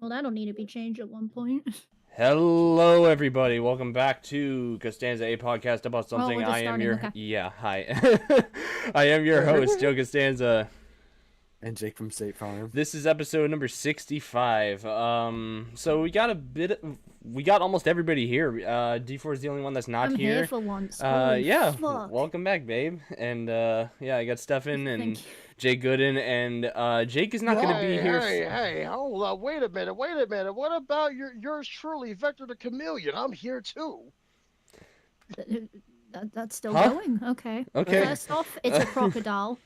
Well, that'll need to be changed at one point. Hello, everybody. Welcome back to Costanza, a podcast about Well, something. we're just I am starting, your okay. Hi. I am your host, Joe Costanza. And Jake from State Farm. This is episode number 65. So we got we got almost everybody here. D4 is the only one that's not I'm here. here for once. Holy Yeah. fuck. Welcome back, babe. And yeah, I got Stefan and Thank you. Jake Gooden, and Jake is not going to be here. Hey, hold up, wait a minute. What about yours truly, Vector the Chameleon? I'm here too. That's still Huh? going. Okay. Okay. First off, it's a crocodile.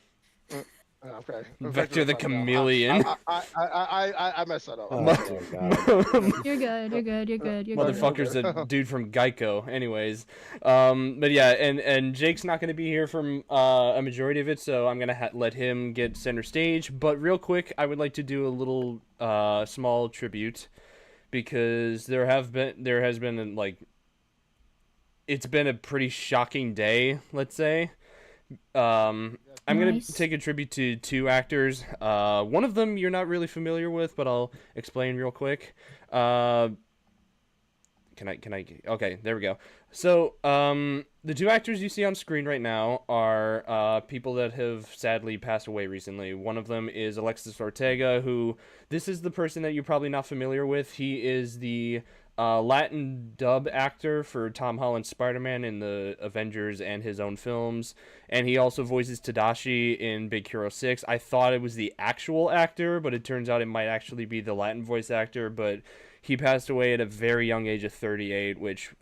Okay. Vector the Chameleon. I messed that up. Oh, God. You're good. Motherfucker's a dude from Geico. Anyways, but yeah, and Jake's not gonna be here from a majority of it, so I'm gonna let him get center stage. But real quick, I would like to do a little small tribute because there has been like it's been a pretty shocking day, let's say. I'm going to take a tribute to two actors. One of them you're not really familiar with, but I'll explain real quick. Can I? Okay, there we go. So, the two actors you see on screen right now are people that have sadly passed away recently. One of them is Alexis Ortega, who this is the person that you're probably not familiar with. He is the Latin dub actor for Tom Holland's Spider-Man in the Avengers and his own films, and he also voices Tadashi in Big Hero 6. I thought it was the actual actor, but it turns out it might actually be the Latin voice actor, but he passed away at a very young age of 38, which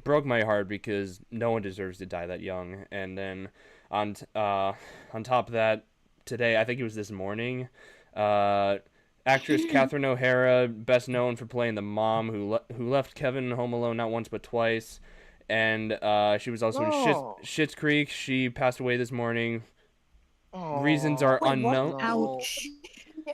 broke my heart because no one deserves to die that young. And then on top of that, today, I think it was this morning, actress Catherine O'Hara, best known for playing the mom who left Kevin home alone not once but twice, and she was also in Schitt's Creek. She passed away this morning. Reasons are unknown. Ouch.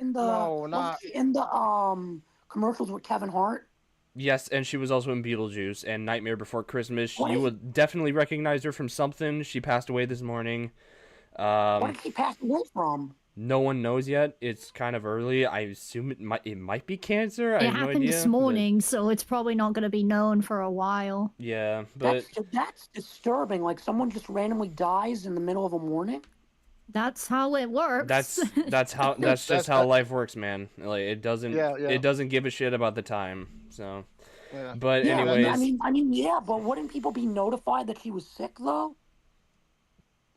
In the commercials with Kevin Hart. Yes, and she was also in Beetlejuice and Nightmare Before Christmas. You would definitely recognize her from something. She passed away this morning. What did she pass away from? No one knows yet. It's kind of early. I assume it might be cancer. I It have no happened idea, this morning, so it's probably not going to be known for a while. Yeah, but That's disturbing. Like someone just randomly dies in the middle of a morning. That's how it works. that's just how life works, man. Like it doesn't give a shit about the time. So, Yeah. but Yeah, anyways, I mean, yeah, but wouldn't people be notified that she was sick though?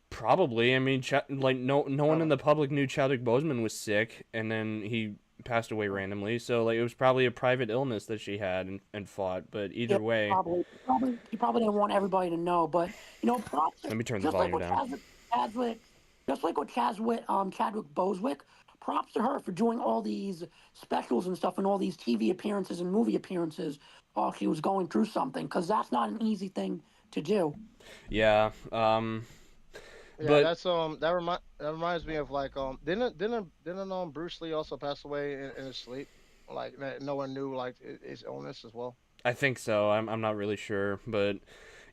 probably. I mean, no one in the public knew Chadwick Boseman was sick, and then he passed away randomly. So like it was probably a private illness that she had and fought. But either way, He probably didn't want everybody to know. But props. Let me turn the volume down. Just like with Chadwick Bosewick, props to her for doing all these specials and stuff and all these TV appearances and movie appearances while she was going through something, because that's not an easy thing to do. yeah. Yeah, But that's that reminds me of like didn't Bruce Lee also pass away in his sleep? Like no one knew like his illness as well. I think so. I'm not really sure, but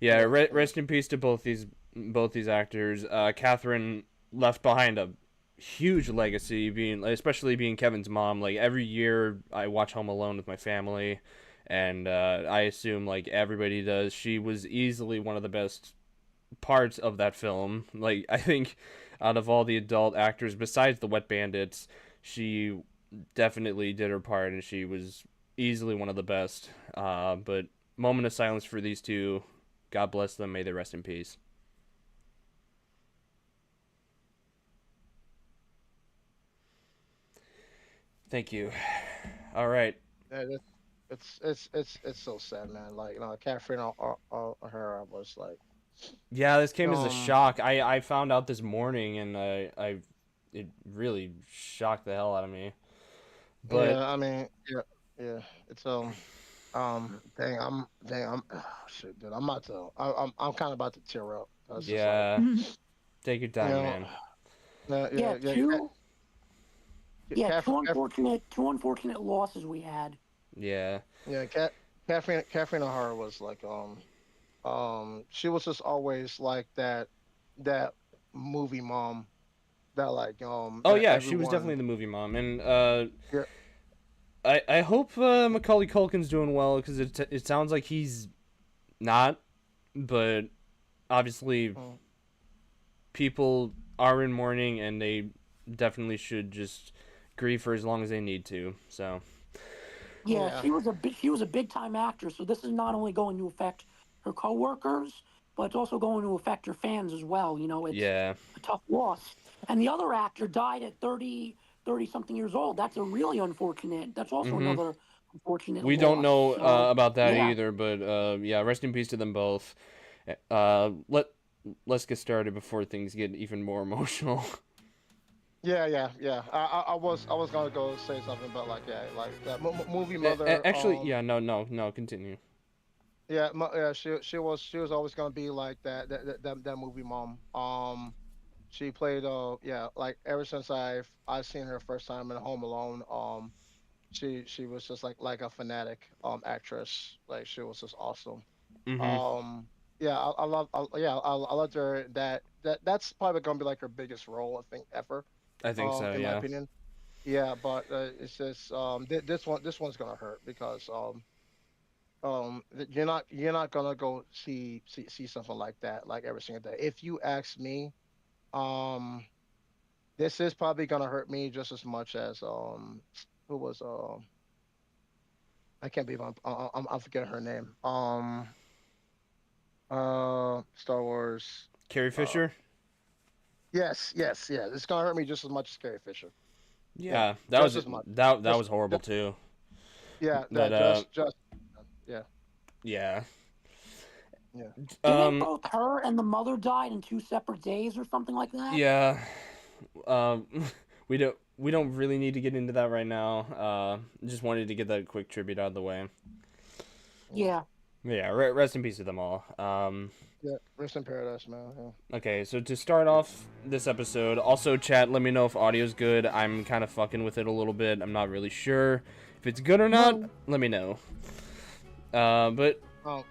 yeah. Rest in peace to both these actors. Catherine left behind a huge legacy, especially being Kevin's mom. Like every year, I watch Home Alone with my family, and I assume like everybody does. She was easily one of the best parts of that film. Like I think out of all the adult actors besides the Wet Bandits, she definitely did her part, and she was easily one of the best. But moment of silence for these two. God bless them. May they rest in peace. Thank you. All right. Yeah, it's so sad, man. Like Catherine O'Hara was like. Yeah, this came as a shock. I found out this morning, and it really shocked the hell out of me. But yeah, I mean, yeah, it's dang, I'm oh, shit, dude. I'm kind of about to tear up. Just yeah, take your time, man. Two unfortunate losses we had. Yeah. Yeah, Catherine O'Hara was like she was just always like that movie mom that like oh yeah, she was definitely the movie mom, and I hope Macaulay Culkin's doing well, because it sounds like he's not, but obviously Mm. people are in mourning, and they definitely should just grieve for as long as they need to. So Yeah, Yeah. she was a big time actress, so this is not only going to affect her coworkers, but it's also going to affect her fans as well. You know, it's yeah. a tough loss. And the other actor died at 30 something years old. That's a really unfortunate. That's also Hmm. another unfortunate We don't loss. know So, about that yeah. either, but yeah, rest in peace to them both. Let's get started before things get even more emotional. Yeah. I was gonna go say something, but like, yeah, like that movie Mother. Actually, yeah, no, continue. Yeah, she was always gonna be like that movie mom. She played yeah, like ever since I seen her first time in Home Alone. She was just like a fanatic actress. Like she was just awesome. Hmm. Um, yeah, I loved her. That's probably gonna be like her biggest role, I think, ever. I think so, In my yeah. opinion. Yeah, but it's just this one's gonna hurt because you're not gonna go see something like that like every single day. If you ask me, um, this is probably gonna hurt me just as much as who was I can't believe I'm forgetting her name. Star Wars. Carrie Uh, Fisher. yes, yeah. It's gonna hurt me just as much as Carrie Fisher. Yeah, Yeah, that just was as much. that Just, was horrible just too. yeah, That just yeah, yeah. yeah. Didn't Um both her and the mother died in 2 separate days or something like that? yeah. Um we don't really need to get into that right now. Just wanted to get that quick tribute out of the way. Mm. Yeah. Yeah, rest in peace to them all. Yeah, rest in paradise, man. Yeah. Okay, so to start off this episode, also chat, let me know if audio's good. I'm kind of fucking with it a little bit. I'm not really sure if it's good or not. Whoa. Let me know. But Oh,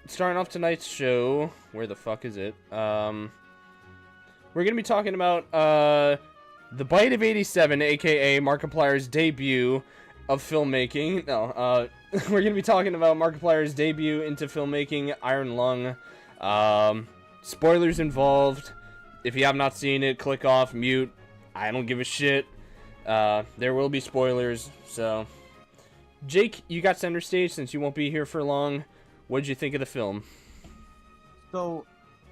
starting off tonight's show, where the fuck is it? We're gonna be talking about the Bite of '87, aka Markiplier's debut of filmmaking. No, we're gonna be talking about Markiplier's debut into filmmaking, Iron Lung. Spoilers involved. If you have not seen it, click off, mute. I don't give a shit. There will be spoilers. So, Jake, you got center stage since you won't be here for long. What did you think of the film? So,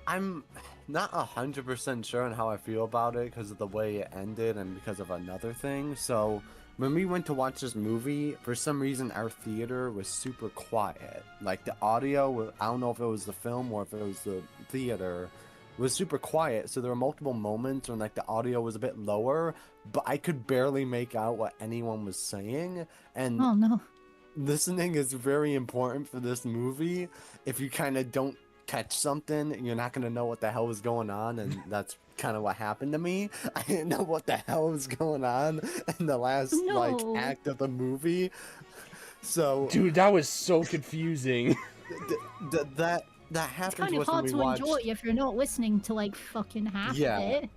I'm not 100% sure on how I feel about it because of the way it ended and because of another thing. So, when we went to watch this movie, for some reason our theater was super quiet. Like the audio, I don't know if it was the film or if it was the theater, was super quiet. So there were multiple moments when like the audio was a bit lower, but I could barely make out what anyone was saying. And Oh no. listening is very important for this movie. If you kind of don't catch something, you're not going to know what the hell is going on, and that's kind of what happened to me. I didn't know what the hell was going on in the last like No. act of the movie. So Dude, that was so confusing. that It's happens kind of with when hard we to watch. enjoy if you're not listening to like fucking half Yeah. of it.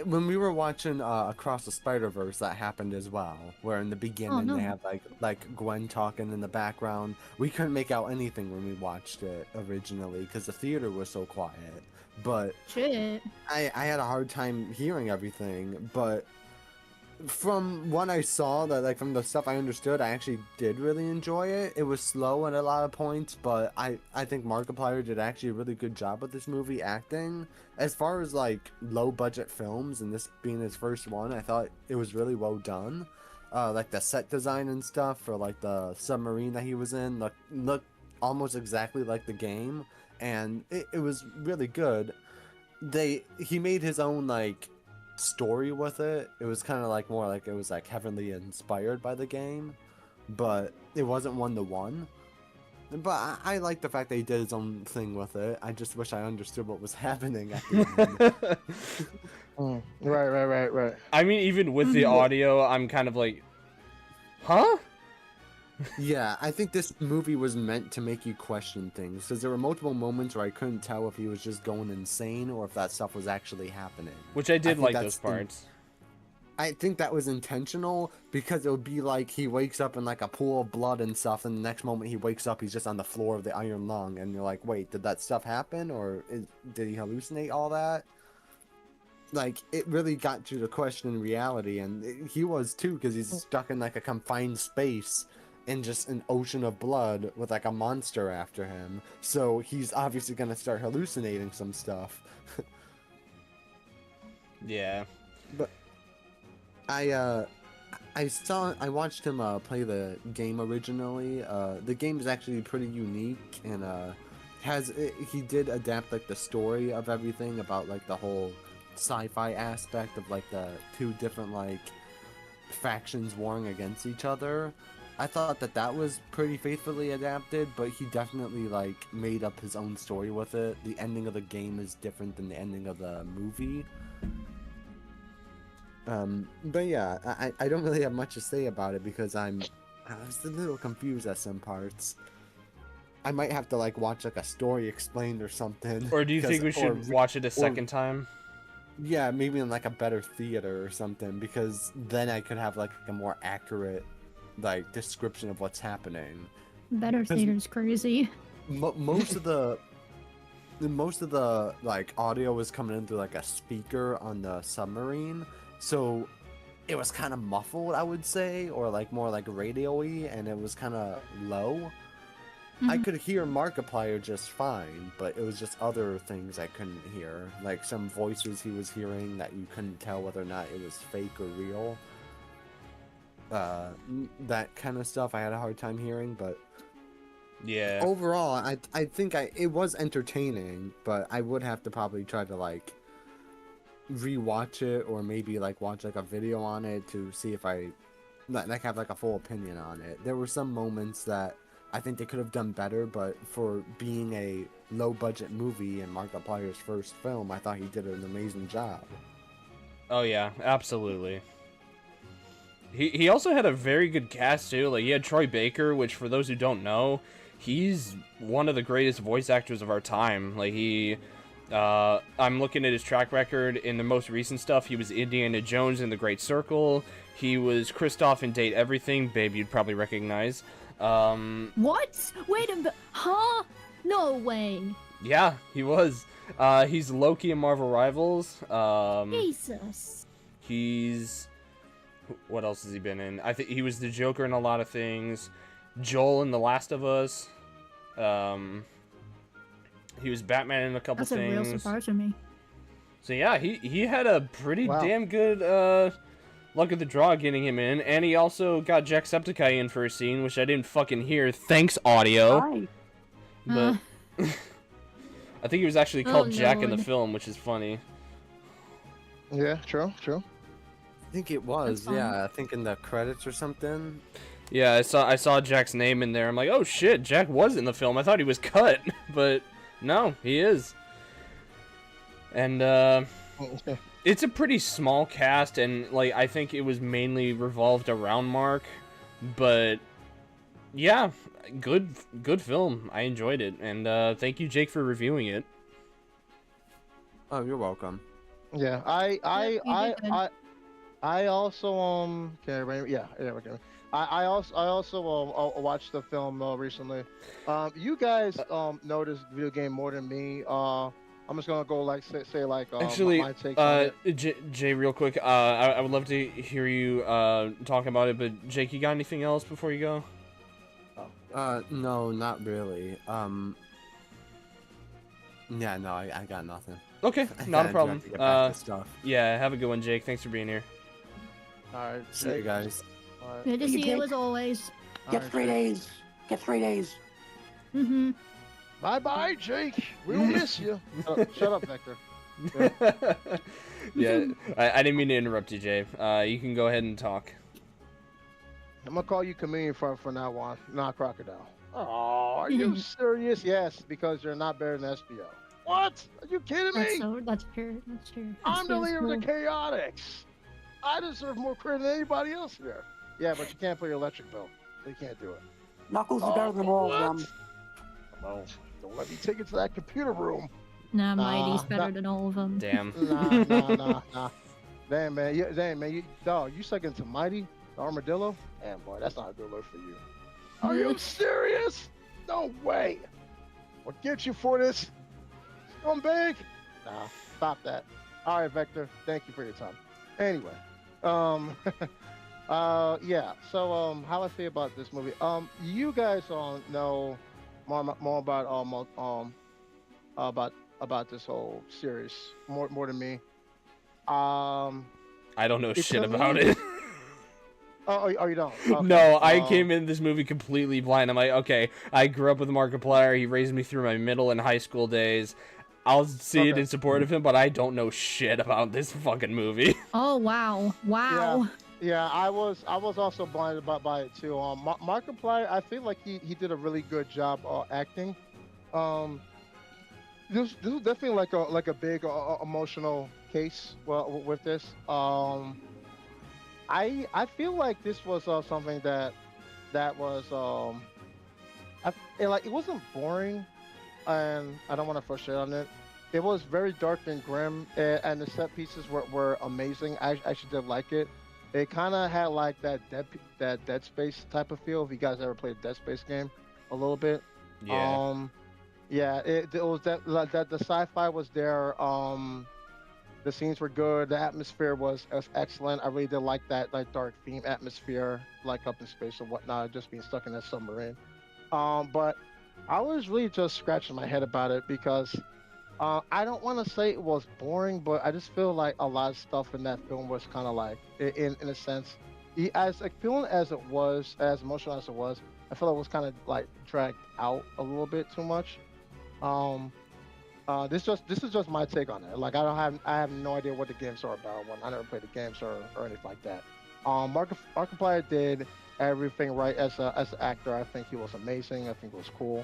When we were watching Across the Spider-Verse, that happened as well. Where in the beginning no. they have like Gwen talking in the background. We couldn't make out anything when we watched it originally because the theater was so quiet. But Shit. I had a hard time hearing everything. But from what I saw, that like from the stuff I understood, I actually did really enjoy it. It was slow at a lot of points, but I think Markiplier did actually a really good job with this movie acting. As far as like low budget films and this being his first one, I thought it was really well done. Like the set design and stuff for like the submarine that he was in looked almost exactly like the game, and it was really good. He made his own like story with it. It was kind of like more like it was like heavily inspired by the game, but it wasn't one-to-one. But I like the fact that he did his own thing with it. I just wish I understood what was happening at the end. Right. I mean, even with the audio, I'm kind of like, huh? Yeah, I think this movie was meant to make you question things, because there were multiple moments where I couldn't tell if he was just going insane or if that stuff was actually happening. Which I did think like that's those parts. I think that was intentional because it would be like he wakes up in like a pool of blood and stuff, and the next moment he wakes up, he's just on the floor of the Iron Lung, and you're like, wait, did that stuff happen, or did he hallucinate all that? Like, it really got you to question reality, and he was too, because he's stuck in like a confined space in just an ocean of blood with like a monster after him. So he's obviously gonna start hallucinating some stuff. Yeah. But I watched him play the game originally. The game is actually pretty unique, and he did adapt like the story of everything about like the whole sci-fi aspect of like the two different like factions warring against each other. I thought that was pretty faithfully adapted, but he definitely like made up his own story with it. The ending of the game is different than the ending of the movie. But yeah, I don't really have much to say about it because I was a little confused at some parts. I might have to like watch like a story explained or something. Or do you think we should watch it a second time? Yeah, maybe in like a better theater or something, because then I could have like a more accurate like description of what's happening. Better theater's crazy. Most of the like audio was coming in through like a speaker on the submarine, so it was kind of muffled, I would say, or like more like radio-y, and it was kind of low. I could hear Markiplier just fine, but it was just other things I couldn't hear, like some voices he was hearing that you couldn't tell whether or not it was fake or real. That kind of stuff I had a hard time hearing, but yeah, overall I think it was entertaining, but I would have to probably try to like rewatch it, or maybe like watch like a video on it to see if I like have like a full opinion on it. There were some moments that I think they could have done better, but for being a low budget movie and Markiplier's first film, I thought he did an amazing job. Oh yeah, absolutely. He also had a very good cast too. Like, he had Troy Baker, which for those who don't know, he's one of the greatest voice actors of our time. Like, I'm looking at his track record. In the most recent stuff, he was Indiana Jones in The Great Circle. He was Kristoff in Date Everything, babe, you'd probably recognize. What? Wait a minute. Huh? No way. Yeah, he was. He's Loki in Marvel Rivals. Jesus. What else has he been in? I think he was the Joker in a lot of things. Joel in The Last of Us. He was Batman in a couple things. That's a real surprise to me. So yeah, he had a pretty damn good luck of the draw getting him in, and he also got Jacksepticeye in for a scene, which I didn't fucking hear. Thanks, audio. Hi. But I think he was actually called Jack in the Lord. film, which is funny. Yeah, true. I think it was, yeah. I think in the credits or something. Yeah, I saw Jack's name in there. I'm like, oh shit, Jack was in the film. I thought he was cut, but no, he is. And it's a pretty small cast, and like I think it was mainly revolved around Mark, but yeah, good film. I enjoyed it, and thank you, Jake, for reviewing it. Oh, you're welcome. Yeah, I also I also watched the film recently. You guys noticed video game more than me. I'm just gonna go like say like Actually, my take on it. Jay, real quick, I would love to hear you talk about it, but Jake, you got anything else before you go? No, not really. Yeah, no, I got nothing. Okay, I not a kinda problem. do have to get back to stuff. Yeah, have a good one, Jake. Thanks for being here. All right, See you guys. All right. Good to You see you take- as always. Get All straight right, A's. Get straight A's. Mm-hmm. Bye, Jake. We'll miss you. Shut up, Vector. Yeah, I didn't mean to interrupt you, Jay. You can go ahead and talk. I'm gonna call you Chameleon for now on, not Crocodile. Oh, are you serious? Yes, because you're not better than SBO. What? Are you kidding me? That's true. That's true. I'm the SBO's leader of the cool. Chaotix. I deserve more credit than anybody else here. Yeah, but you can't pay your electric bill. So you can't do it. Knuckles is better than all of what? them. Oh, don't let me take it to that computer room. Nah, Mighty's Nah, better nah. than all of them. Damn. Nah. Damn man, dog, you second to Mighty, the armadillo? Damn boy, that's not a good look for you. Are you serious? No way. We'll get you for this, scumbag. Nah, stop that. All right, Vector. Thank you for your time. Anyway, um, yeah. So, how I feel about this movie? You guys know more about about this whole series more than me. Um, I don't know it shit to about me. it. Oh, you don't? Okay. No, I came in this movie completely blind. I'm like, okay, I grew up with Markiplier. He raised me through my middle and high school days. I'll see it in support of him, but I don't know shit about this fucking movie. Oh wow, wow. Yeah, I was also blinded by it too. Markiplier, I feel like he did a really good job acting. Um, this was definitely like a big emotional case. Well, with this, I feel like this was something that was it wasn't boring, and I don't want to frustrate on it. It was very dark and grim, and the set pieces were amazing. I actually did like it. It kind of had like that Dead Space type of feel. If you guys ever played a Dead Space game, a little bit. Yeah. Yeah. It was that the sci-fi was there. The scenes were good. The atmosphere was excellent. I really did like that like dark theme atmosphere, like up in space and whatnot, just being stuck in that submarine. But I was really just scratching my head about it because I don't want to say it was boring, but I just feel like a lot of stuff in that film was kind of like, in a sense, as like feeling as it was, as emotional as it was, I feel like it was kind of like dragged out a little bit too much. Um, this is just my take on it. Like I have no idea what the games are about. When I never played the games or anything like that. Markiplier did everything right as an actor. I think he was amazing. I think it was cool.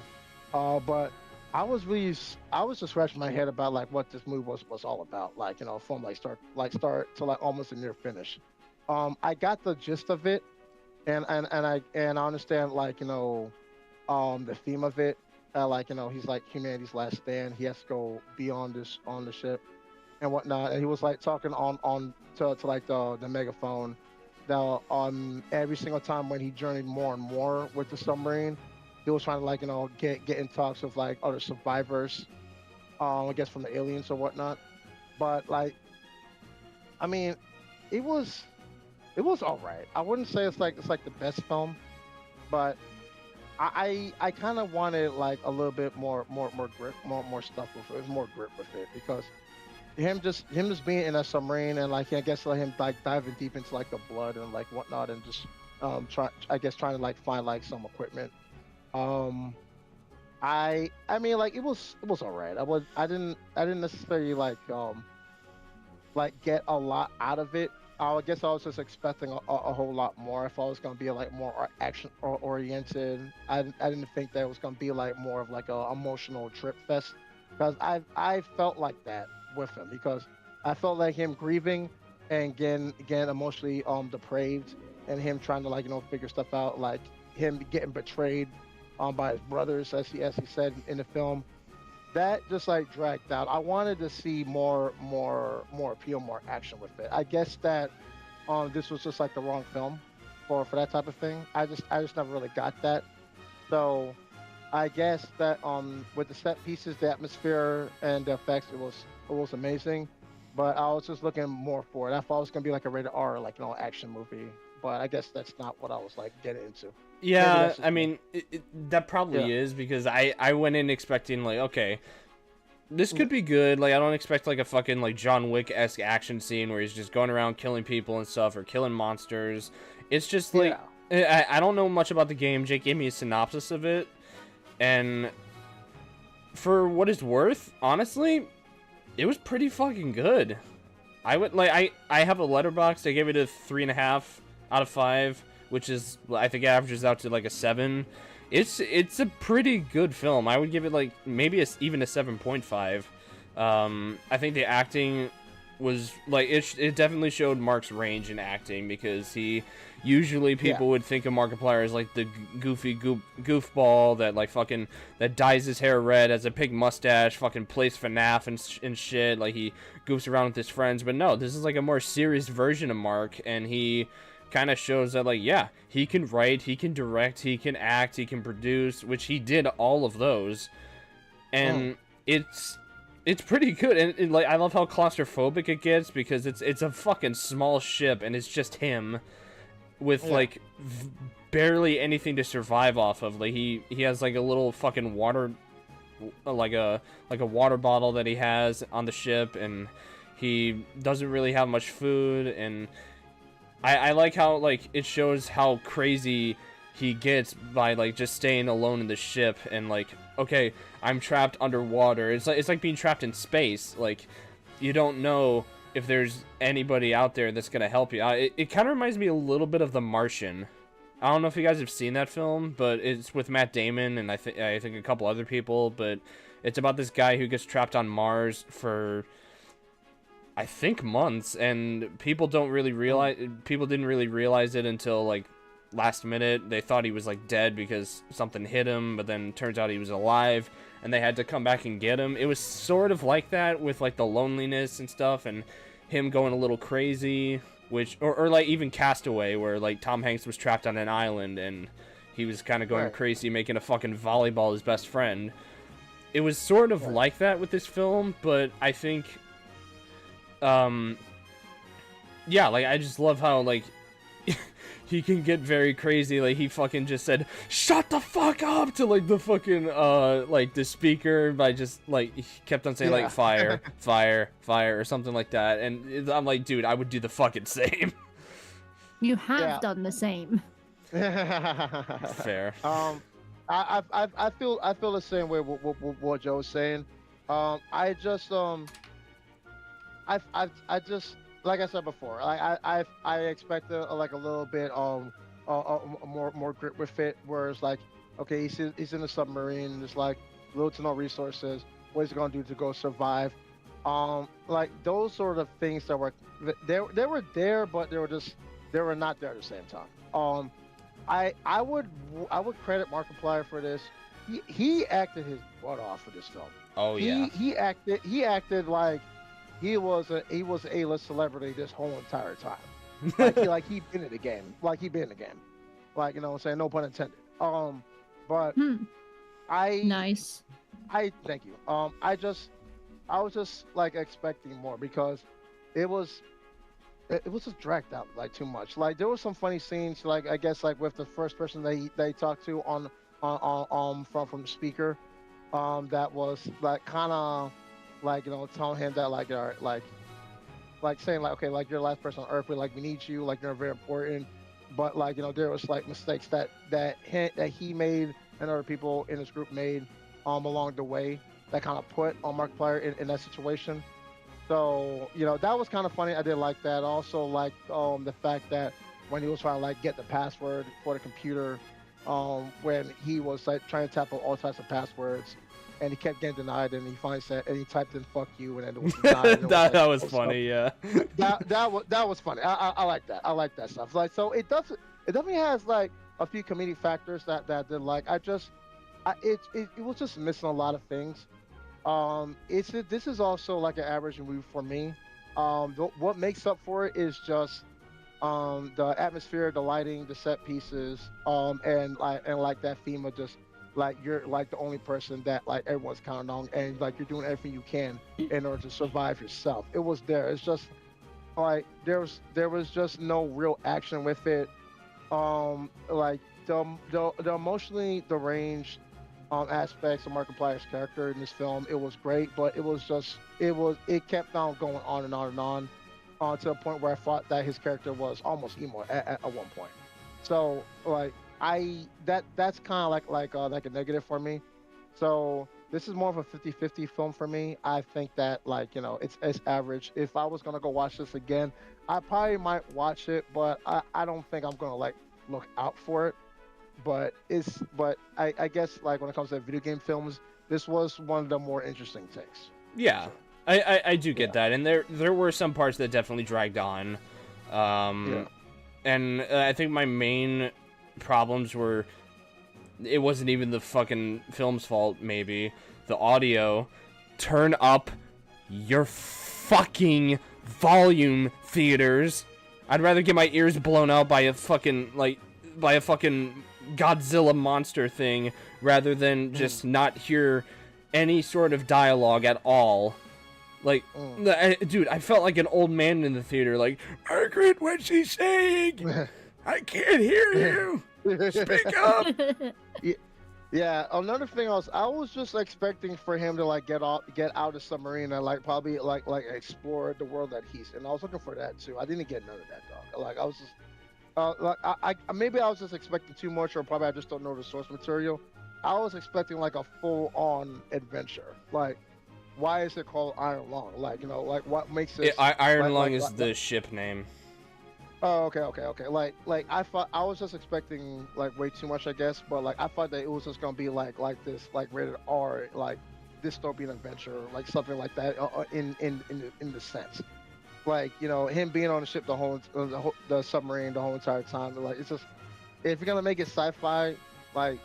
But I was just scratching my head about like what this movie was all about. Like from start to like almost a near finish. I got the gist of it, and I understand like the theme of it. Like he's like humanity's last stand. He has to go beyond this on the ship and whatnot. And he was like talking on to like the megaphone. Now every single time when he journeyed more and more with the submarine, he was trying to like get in talks with like other survivors, I guess from the aliens or whatnot. But like, I mean, it was all right. I wouldn't say it's like the best film, but I kind of wanted like a little bit more grip, more stuff with it, more grip with it because him just being in a submarine and like I guess like him like diving deep into like the blood and like whatnot and just trying to like find like some equipment. Um, I mean like it was all right. I didn't necessarily like get a lot out of it. I guess I was just expecting a whole lot more. If I was gonna be like more action oriented, I didn't think that it was gonna be like more of like a emotional trip fest. Because I felt like that with him because I felt like him grieving and getting emotionally depraved and him trying to like figure stuff out, like him getting betrayed by his brothers as he said in the film. That just like dragged out. I wanted to see more appeal, more action with it. I guess that this was just like the wrong film for that type of thing. I just never really got that. So I guess that with the set pieces, the atmosphere and the effects, it was amazing. But I was just looking more for it. I thought it was gonna be like a rated R, like action movie. But I guess that's not what I was like getting into. Yeah, I mean, that probably is because I went in expecting like, okay, this could be good. Like, I don't expect like a fucking like John Wick-esque action scene where he's just going around killing people and stuff or killing monsters. It's just like, I don't know much about the game. Jake gave me a synopsis of it, and for what it's worth, honestly, it was pretty fucking good. I would like, I have a letterbox. I gave it a 3.5 out of 5. Which is, I think, averages out to like a 7. It's a pretty good film. I would give it like maybe even a 7.5. I think the acting was like it definitely showed Mark's range in acting, because he usually people would think of Markiplier as like the goofy goofball that like fucking that dyes his hair red, has a pig mustache, fucking plays FNAF and shit, like he goofs around with his friends. But no, this is like a more serious version of Mark, and he kind of shows that like, yeah, he can write, he can direct, he can act, he can produce, which he did all of those, and it's pretty good. And like, I love how claustrophobic it gets, because it's a fucking small ship and it's just him with like barely anything to survive off of. Like he has like a little fucking water, like a water bottle that he has on the ship, and he doesn't really have much food. And I like how like it shows how crazy he gets by like just staying alone in the ship, and like, okay, I'm trapped underwater. It's like being trapped in space. Like, you don't know if there's anybody out there that's gonna help you. It kind of reminds me a little bit of The Martian. I don't know if you guys have seen that film, but it's with Matt Damon and I think a couple other people. But it's about this guy who gets trapped on Mars for, I think, months, and people didn't really realize it until like last minute. They thought he was like dead because something hit him, but then turns out he was alive, and they had to come back and get him. It was sort of like that with like the loneliness and stuff, and him going a little crazy, which or like even Castaway, where like Tom Hanks was trapped on an island and he was kind of going crazy, making a fucking volleyball his best friend. It was sort of like that with this film, but I think yeah, like I just love how like he can get very crazy. Like he fucking just said, "Shut the fuck up" to like the fucking like the speaker, by just like he kept on saying like fire, fire, fire, or something like that. And I'm like, dude, I would do the fucking same. You have done the same. Fair. I feel the same way with what Joe's saying. I just like I said before, I expect like a little bit more grit with it, where it's like, okay, he's in a submarine, there's like little to no resources. What is he gonna do to go survive? Like those sort of things that were they were there, but they were not there at the same time. I would credit Markiplier for this. He acted his butt off for this film. Oh yeah. He acted like he was an A-list celebrity this whole entire time. Like he been in the game. Like he been in the game. Like, you know what I'm saying? No pun intended. But Nice. Thank you. I was just like expecting more, because it was just dragged out like too much. Like there was some funny scenes, like I guess like with the first person they talked to on from the speaker, that was like kind of like, you know, telling him that like saying like, okay, like you're the last person on Earth, but like we need you, like you're very important. But like, you know, there was like mistakes that he made and other people in his group made along the way that kind of put Markiplier in that situation. So, you know, that was kind of funny. I did like that. Also, like the fact that when he was trying to like get the password for the computer, when he was like trying to tap on all types of passwords, and he kept getting denied, and he finally said, and he typed in "fuck you," and then it was denied. that was funny, yeah. that was funny. I like that. I like that stuff. Like, so it definitely has like a few comedic factors that did like. It was just missing a lot of things. This is also like an average movie for me. What makes up for it is just the atmosphere, the lighting, the set pieces, and like that theme of just like you're like the only person that like everyone's counting on, and like you're doing everything you can in order to survive yourself. It was there. It's just like there was just no real action with it. Like the emotionally deranged aspects of Markiplier's character in this film, it was great, but it kept on going on and on and on, to a point where I thought that his character was almost emo at one point. So like that's kind of like a negative for me. So this is more of a 50-50 film for me. I think that, like, you know, it's average. If I was gonna go watch this again, I probably might watch it, but I don't think I'm gonna like look out for it. But I guess like when it comes to video game films, this was one of the more interesting takes. Yeah. I do get that, and there were some parts that definitely dragged on. And I think my main problems were, it wasn't even the fucking film's fault, maybe. The audio. Turn up your fucking volume, theaters. I'd rather get my ears blown out by a fucking, Godzilla monster thing, rather than just not hear any sort of dialogue at all. Like, dude, I felt like an old man in the theater, like, Margaret, what's she saying? I can't hear you. Speak up. Yeah, another thing I was just expecting for him to like get out of submarine and like probably like explore the world that he's in. I was looking for that too. I didn't get none of that, dog. Like I was just like I maybe I was just expecting too much, or probably I just don't know the source material. I was expecting like a full-on adventure. Like, why is it called Iron Lung? Like, you know, like what makes it? Iron Lung is the ship name. Oh, okay. Like I thought I was just expecting like way too much, I guess. But like I thought that it was just gonna be like this, like rated R, like dystopian adventure, like something like that. In the sense, like, you know, him being on the ship the submarine the whole entire time. Like, it's just, if you're gonna make it sci-fi, like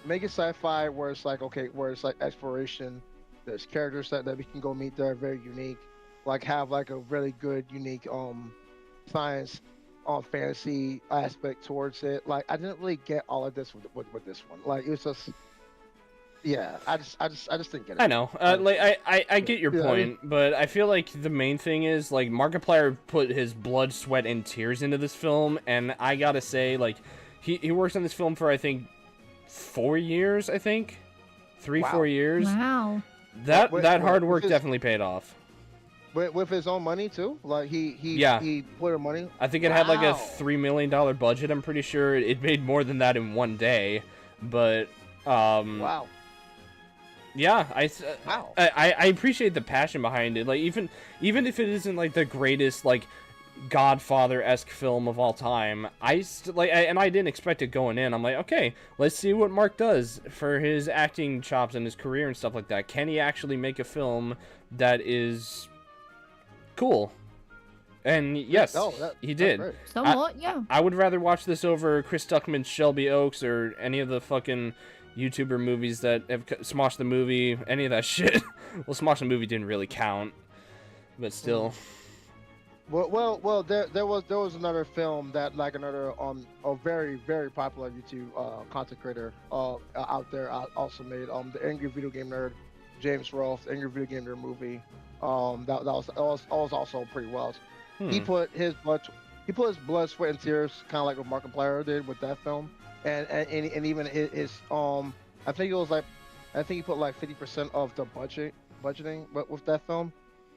make it sci-fi where it's like, okay, where it's like exploration. There's characters that we can go meet that are very unique. Like have like a really good unique science fantasy aspect towards it. Like I didn't really get all of this with this one. Like it was just, yeah, I just didn't get it. I know, I get your point, but I feel like the main thing is like Markiplier put his blood, sweat, and tears into this film, and I gotta say, like he works on this film for I think 4 years, I think 4 years. Wow. That hard work definitely paid off. With his own money too, like he put in money. I think it had like a $3 million budget. I'm pretty sure it made more than that in one day, but wow. Yeah, I appreciate the passion behind it. Like even if it isn't like the greatest like Godfather-esque film of all time, I didn't expect it going in. I'm like, okay, let's see what Mark does for his acting chops and his career and stuff like that. Can he actually make a film that is cool? And yes, he did. Somewhat, yeah. I would rather watch this over Chris Stuckman's Shelby Oaks or any of the fucking YouTuber movies that have Smosh the Movie, any of that shit. Well, Smosh the Movie didn't really count, but still. Well, there was another film that like another a very popular YouTube content creator out there also made the Angry Video Game Nerd, James Rolfe, Angry Video Game Nerd movie. That was also pretty well. He put his blood, sweat, and tears, kind of like what Markiplier did with that film, and even his I think he put like 50% of the budgeting with that film.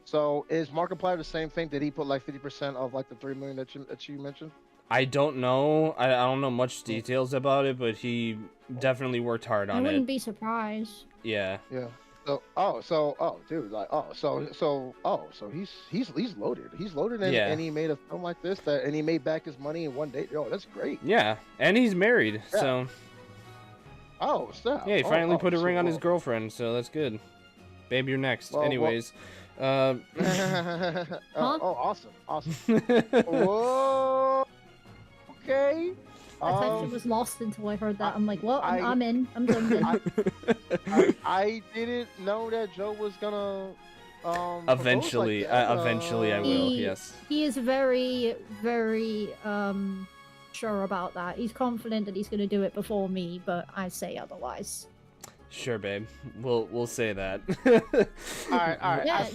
So is Markiplier the same thing? Did he put like 50% of like the $3 million that you mentioned? I don't know. I don't know much details about it, but he definitely worked hard on it. I wouldn't be surprised. Yeah. Yeah. Dude, like, so he's loaded. He's loaded, and he made a film like this and he made back his money in one day. Yo, that's great. Yeah, and he's married, so. Oh, stop. Yeah, he finally put a ring on his girlfriend, so that's good. Babe, you're next. Anyways. Awesome. Whoa. Okay. I was lost until I heard that. I'm like, well, I'm in. I'm done. I didn't know that Joe was gonna. Eventually, eventually I will. Yes. He is very, very sure about that. He's confident that he's gonna do it before me, but I say otherwise. Sure, babe. We'll say that. All right. Yeah,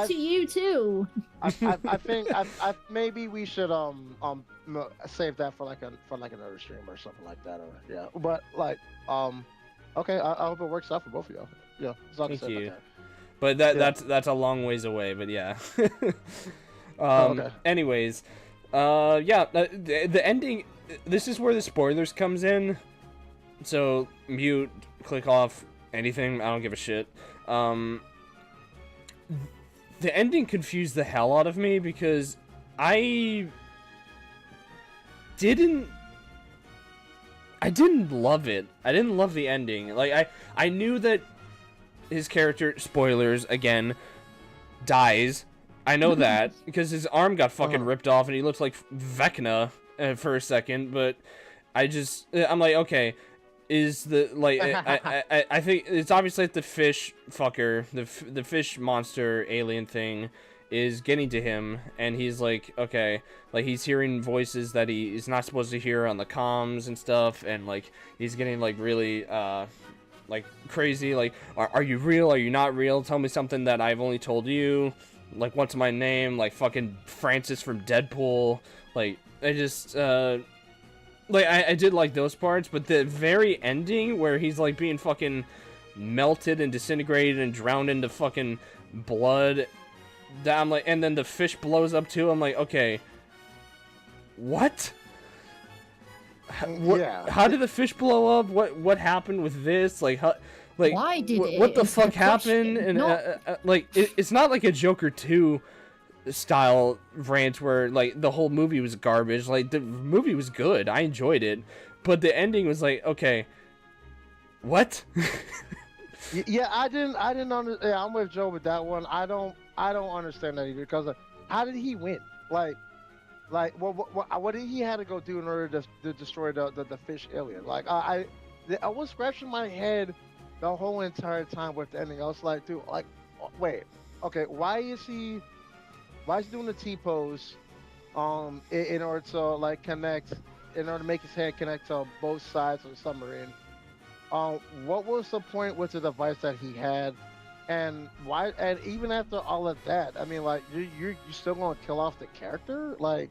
to you too. I think maybe we should save that for like another stream or something like that. Or yeah, but like okay. I hope it works out for both of y'all. Yeah. Thank you. But that's a long ways away. But yeah. Okay. Anyways, yeah. The ending. This is where the spoilers comes in. So mute. Click off anything. I don't give a shit. The ending confused the hell out of me because I didn't love it. I didn't love the ending. Like I knew that his character, spoilers again, dies. I know that because his arm got fucking ripped off and he looks like Vecna for a second. But I'm like, okay, is the like I think it's obviously like the fish fucker, the fish monster alien thing is getting to him, and he's like, okay, like he's hearing voices that he is not supposed to hear on the comms and stuff, and like he's getting like really like crazy, like are you real, are you not real, tell me something that I've only told you, like what's my name, like fucking Francis from Deadpool. Like I just like I did like those parts, but the very ending where he's like being fucking melted and disintegrated and drowned into fucking blood, that I'm like, and then the fish blows up too. I'm like, okay, what? Yeah. How did the fish blow up? What happened with this? Like, how, like, Why did it? what the is fuck question. happened? And Not- like, it's not like a Joker 2 style rant where like the whole movie was garbage. Like the movie was good, I enjoyed it, but the ending was like, okay, what? Yeah, I didn't understand. Yeah, I'm with Joe with that one. I don't understand that either, because how did he win? Like what did he had to go do in order to destroy the fish alien? Like I was scratching my head the whole entire time with the ending. I was like, dude, like, wait, okay, why is he doing the T-pose in order to like connect, in order to make his head connect to both sides of the submarine? What was the point with the device that he had, and why? And even after all of that, I mean, like, you're still gonna kill off the character? Like,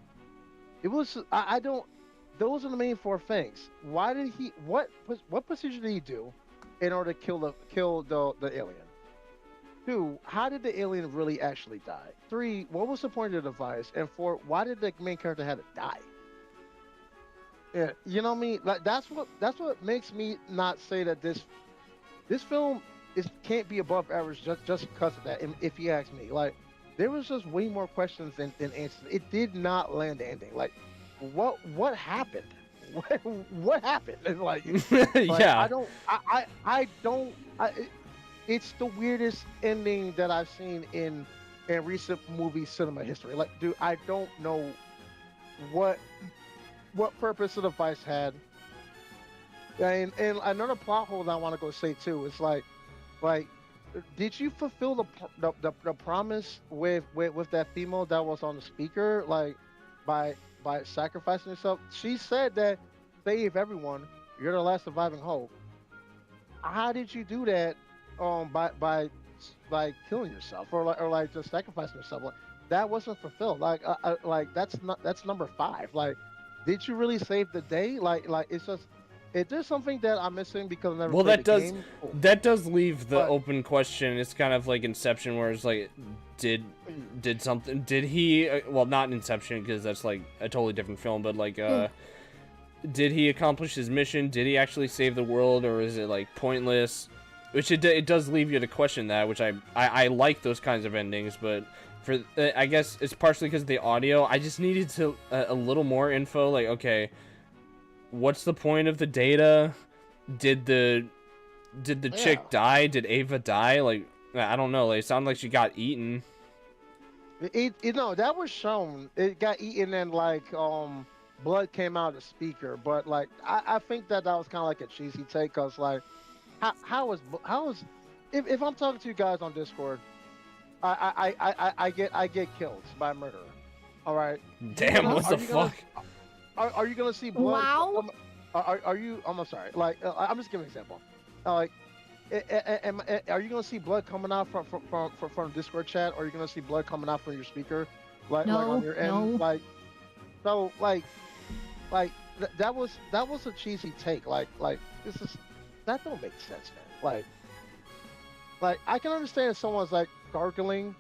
it was. I don't. Those are the main four things. Why did he? What procedure did he do in order to kill the alien? 2, how did the alien really actually die? 3, what was the point of the device? And 4, why did the main character have to die? Yeah, you know what I mean? Like that's what makes me not say that this film can't be above average just because of that. And if you ask me, like, there was just way more questions than answers. It did not land the ending. Like, what happened? What happened? And like Yeah. I don't. It's the weirdest ending that I've seen in recent movie cinema history. Like, dude, I don't know what purpose the device had. And another plot hole that I want to go say too is like, did you fulfill the promise with that female that was on the speaker, like by sacrificing yourself? She said that save everyone, you're the last surviving hope. How did you do that? By killing yourself or just sacrificing yourself? Like, that wasn't fulfilled. Like that's number 5. Like, did you really save the day? Like it's just, if there's something that I'm missing because I never played the game. That does leave the open question. It's kind of like Inception, where it's like, did he well, not Inception because that's like a totally different film, but like did he accomplish his mission? Did he actually save the world, or is it like pointless? Which it does leave you to question that, which I like those kinds of endings, but for I guess it's partially because of the audio. I just needed to a little more info. Like, okay, what's the point of the data? Did the chick die? Did Ava die? Like, I don't know. Like, it sounded like she got eaten. That was shown. It got eaten and like blood came out of the speaker. But like I think that was kind of like a cheesy take, cause like how is if I'm talking to you guys on Discord, I get killed by a murderer. All right. Damn, what the fuck? Are you gonna see blood? Wow. Are you? I'm sorry. Like, I'm just giving an example. Like, are you gonna see blood coming out from the Discord chat, or are you gonna see blood coming out from your speaker, like on your end? No. Like, so that was a cheesy take. Like that don't make sense, man. Like I can understand if someone's like gargling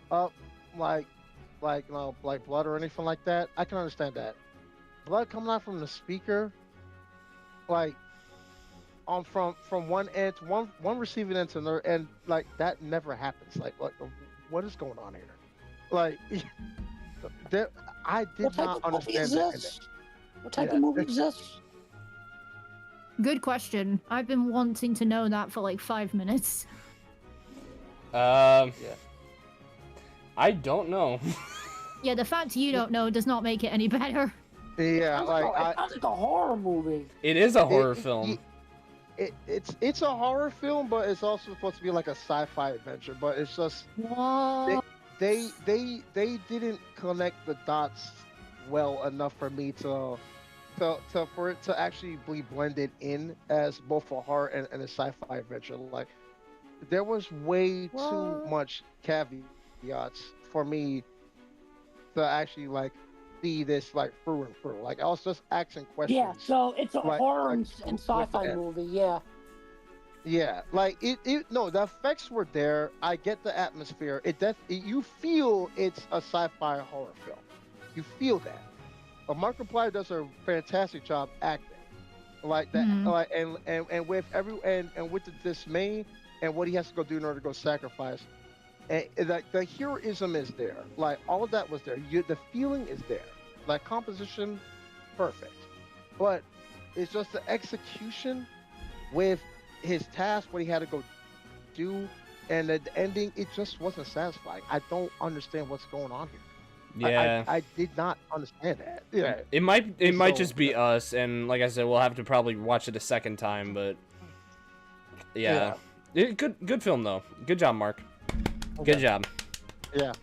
up like blood or anything like that. I can understand that. Blood coming out from the speaker, like from one end to one receiving end to another, and like that never happens. Like what is going on here? Like I did not understand that. What type of movie is this? Good question. I've been wanting to know that for like 5 minutes. Yeah. I don't know. Yeah, the fact you don't know does not make it any better. Yeah, It like sounds like a horror movie. It is a horror film. it's a horror film, but it's also supposed to be like a sci-fi adventure. But it's just What? they didn't connect the dots well enough for me to for it to actually be blended in as both a horror and a sci-fi adventure. Like there was way too What? much caveats for me to actually like see this like through and through. Like I was just asking questions. Yeah, so it's a horror and with sci-fi that. movie. Yeah. Yeah, like no, the effects were there. I get the atmosphere. You feel it's a sci-fi horror film. You feel that. But Markiplier does a fantastic job acting. Like that, like and with and with the dismay and what he has to go do in order to go sacrifice. And like the heroism is there. Like all of that was there. The feeling is there. Like composition, perfect. But it's just the execution with his task, what he had to go do, and the ending, it just wasn't satisfying. I don't understand what's going on here. Yeah. I did not understand that. Yeah. It might So- just be us, and like I said, we'll have to probably watch it a second time, but yeah. Good film though. Good job, Mark. Good job. Yeah.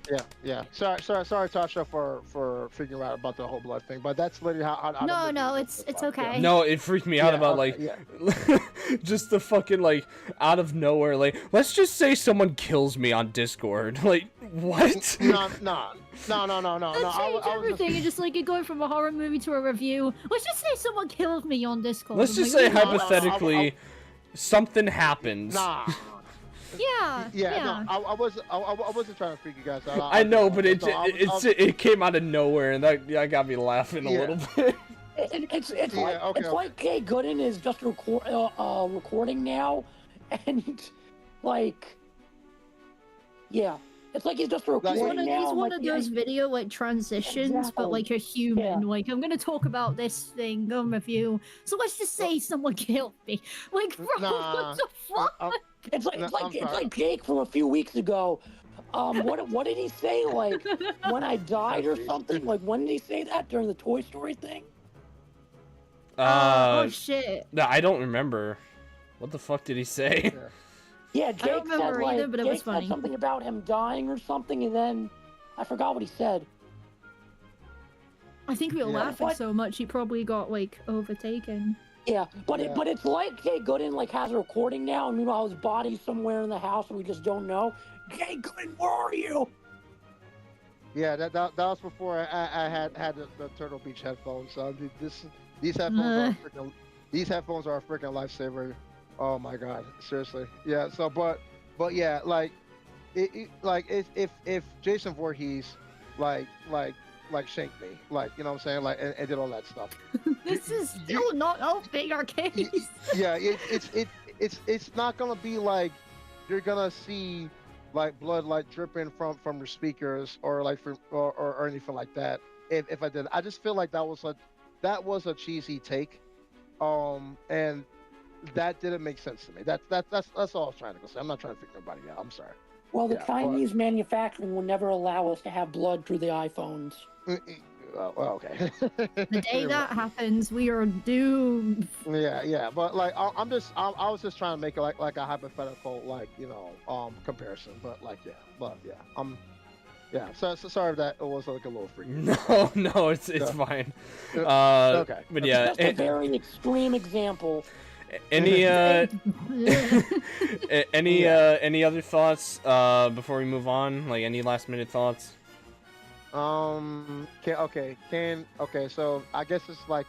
Sorry, Tasha, for figuring out about the whole blood thing, but that's literally how. No, it's okay. No, it freaked me out Yeah, about okay, like just the fucking like out of nowhere, like let's just say someone kills me on Discord. Like what? No. That changed everything. You're just like you're going from a horror movie to a review. Let's just say someone killed me on Discord. Let's I'm just like, say "Oh, hypothetically something happens. Nah. Yeah. No, I wasn't trying to freak you guys out. I know, but it it came out of nowhere, and that got me laughing a Yeah. little bit. It's Yeah, okay, okay. like Jay Gooden is just recording now, and like, yeah, it's like he's just recording now. He's and, one like, of those video like transitions, Exactly. but like a human. Yeah. Like I'm gonna talk about this thing on review. So let's just say someone killed me. Like, bro, Nah. what the fuck? It's like No, it's like I'm it's sorry. like Jake from a few weeks ago. What did he say? Like when I died or something? Like when did he say that during the Toy Story thing? Oh shit. No, I don't remember. What the fuck did he say? Yeah, Jake don't remember said, like, either, but it was Jake said funny. something about him dying or something, and then I forgot what he said. I think we were Yeah. laughing What? so much he probably got like overtaken. Yeah, but Yeah. but it's like Jay Gooden like has a recording now, and meanwhile his body's somewhere in the house, and we just don't know. Jay Gooden, where are you? Yeah, that was before I had the Turtle Beach headphones. So these headphones are a freaking lifesaver. Oh my god, seriously. Yeah. So but yeah, like if Jason Voorhees like shanked me, like you know what I'm saying, like and did all that stuff. This is still not helping our case. Yeah, it's not gonna be like you're gonna see like blood like dripping from the speakers or like or anything like that. If I did, I just feel like that was a cheesy take, and that didn't make sense to me. That's all I was trying to go say. I'm not trying to freak nobody out. I'm sorry. Well, the Yeah, Chinese manufacturing will never allow us to have blood through the iPhones. Well, okay. The day that happens, we are doomed. Yeah, but like I was just trying to make it like a hypothetical like comparison, but so sorry that it was like a little freaky. No, it's fine. Okay. But yeah, It's just a very extreme example. any any other thoughts before we move on? Like any last minute thoughts? So I guess it's like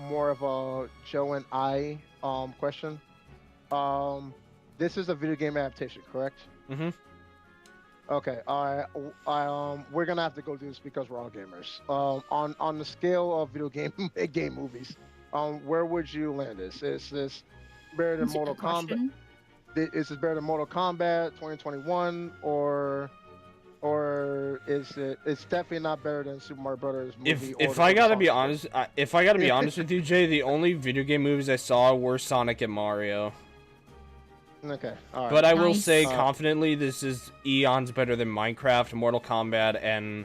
more of a Joe and I question. This is a video game adaptation, correct? Mm-hmm. Okay, all right. We're gonna have to go do this because we're all gamers. On the scale of video game movies, where would you land this? Is this better than That's a Mortal good Kombat? question. Is this better than Mortal Kombat 2021, or is it's definitely not better than Super Mario Brothers movie? If I gotta be honest, with you, Jay, the only video game movies I saw were Sonic and Mario. Okay. All right. But I will Nice. say confidently, this is eons better than Minecraft, Mortal Kombat, and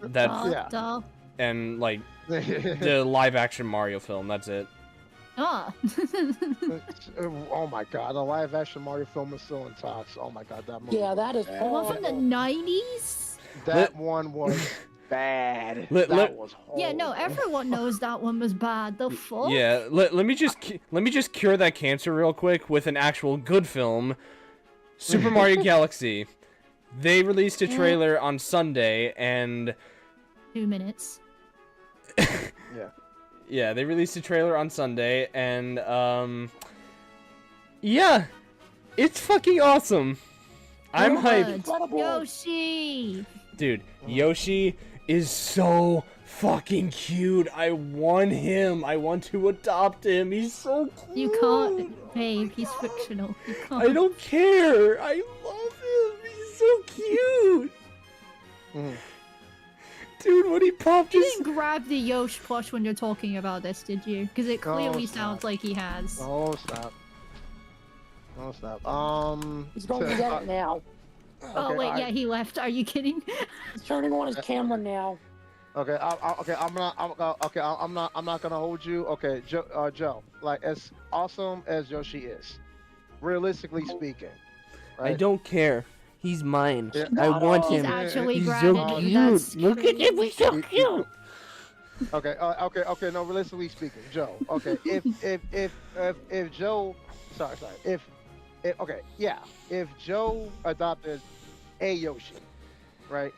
that Yeah. Duh. and like the live action Mario film. That's it. Ah. Oh my god, the live action Mario film is still in talks. Oh my god, that movie. Yeah, was that is bad. The one from the horrible. 90s? That one was bad. Let- that let- was horrible. Yeah, no, everyone knows that one was bad. The fuck? Yeah. Let me just cure that cancer real quick with an actual good film, Super Mario Galaxy. They released a trailer on Sunday, and 2 minutes. Yeah. yeah, they released a trailer on Sunday, and yeah, it's fucking awesome. I'm Good. hyped. Incredible. Yoshi! Dude, Yoshi is so fucking cute. I want him. I want to adopt him. He's so cute. You can't, babe, he's fictional. You can't. I don't care. I love him. He's so cute. Mhm. Dude, when he popped You his... didn't grab the Yosh plush when you're talking about this, did you? Because it clearly stop. sounds like he has. Oh stop. Oh stop. He's going to get it now. Oh okay, wait, yeah, he left. Are you kidding? He's turning on his camera now. Okay, I'm not gonna hold you. Okay, Joe, like as awesome as Yoshi is, realistically speaking, right? I don't care. He's mine. Yeah. I want He's him. actually He's grabbing so you. cute. That's Look at him. He's so cute. Okay, okay. No, realistically speaking, Joe. Okay, if Joe, sorry, if okay, yeah, if Joe adopted a Yoshi, right?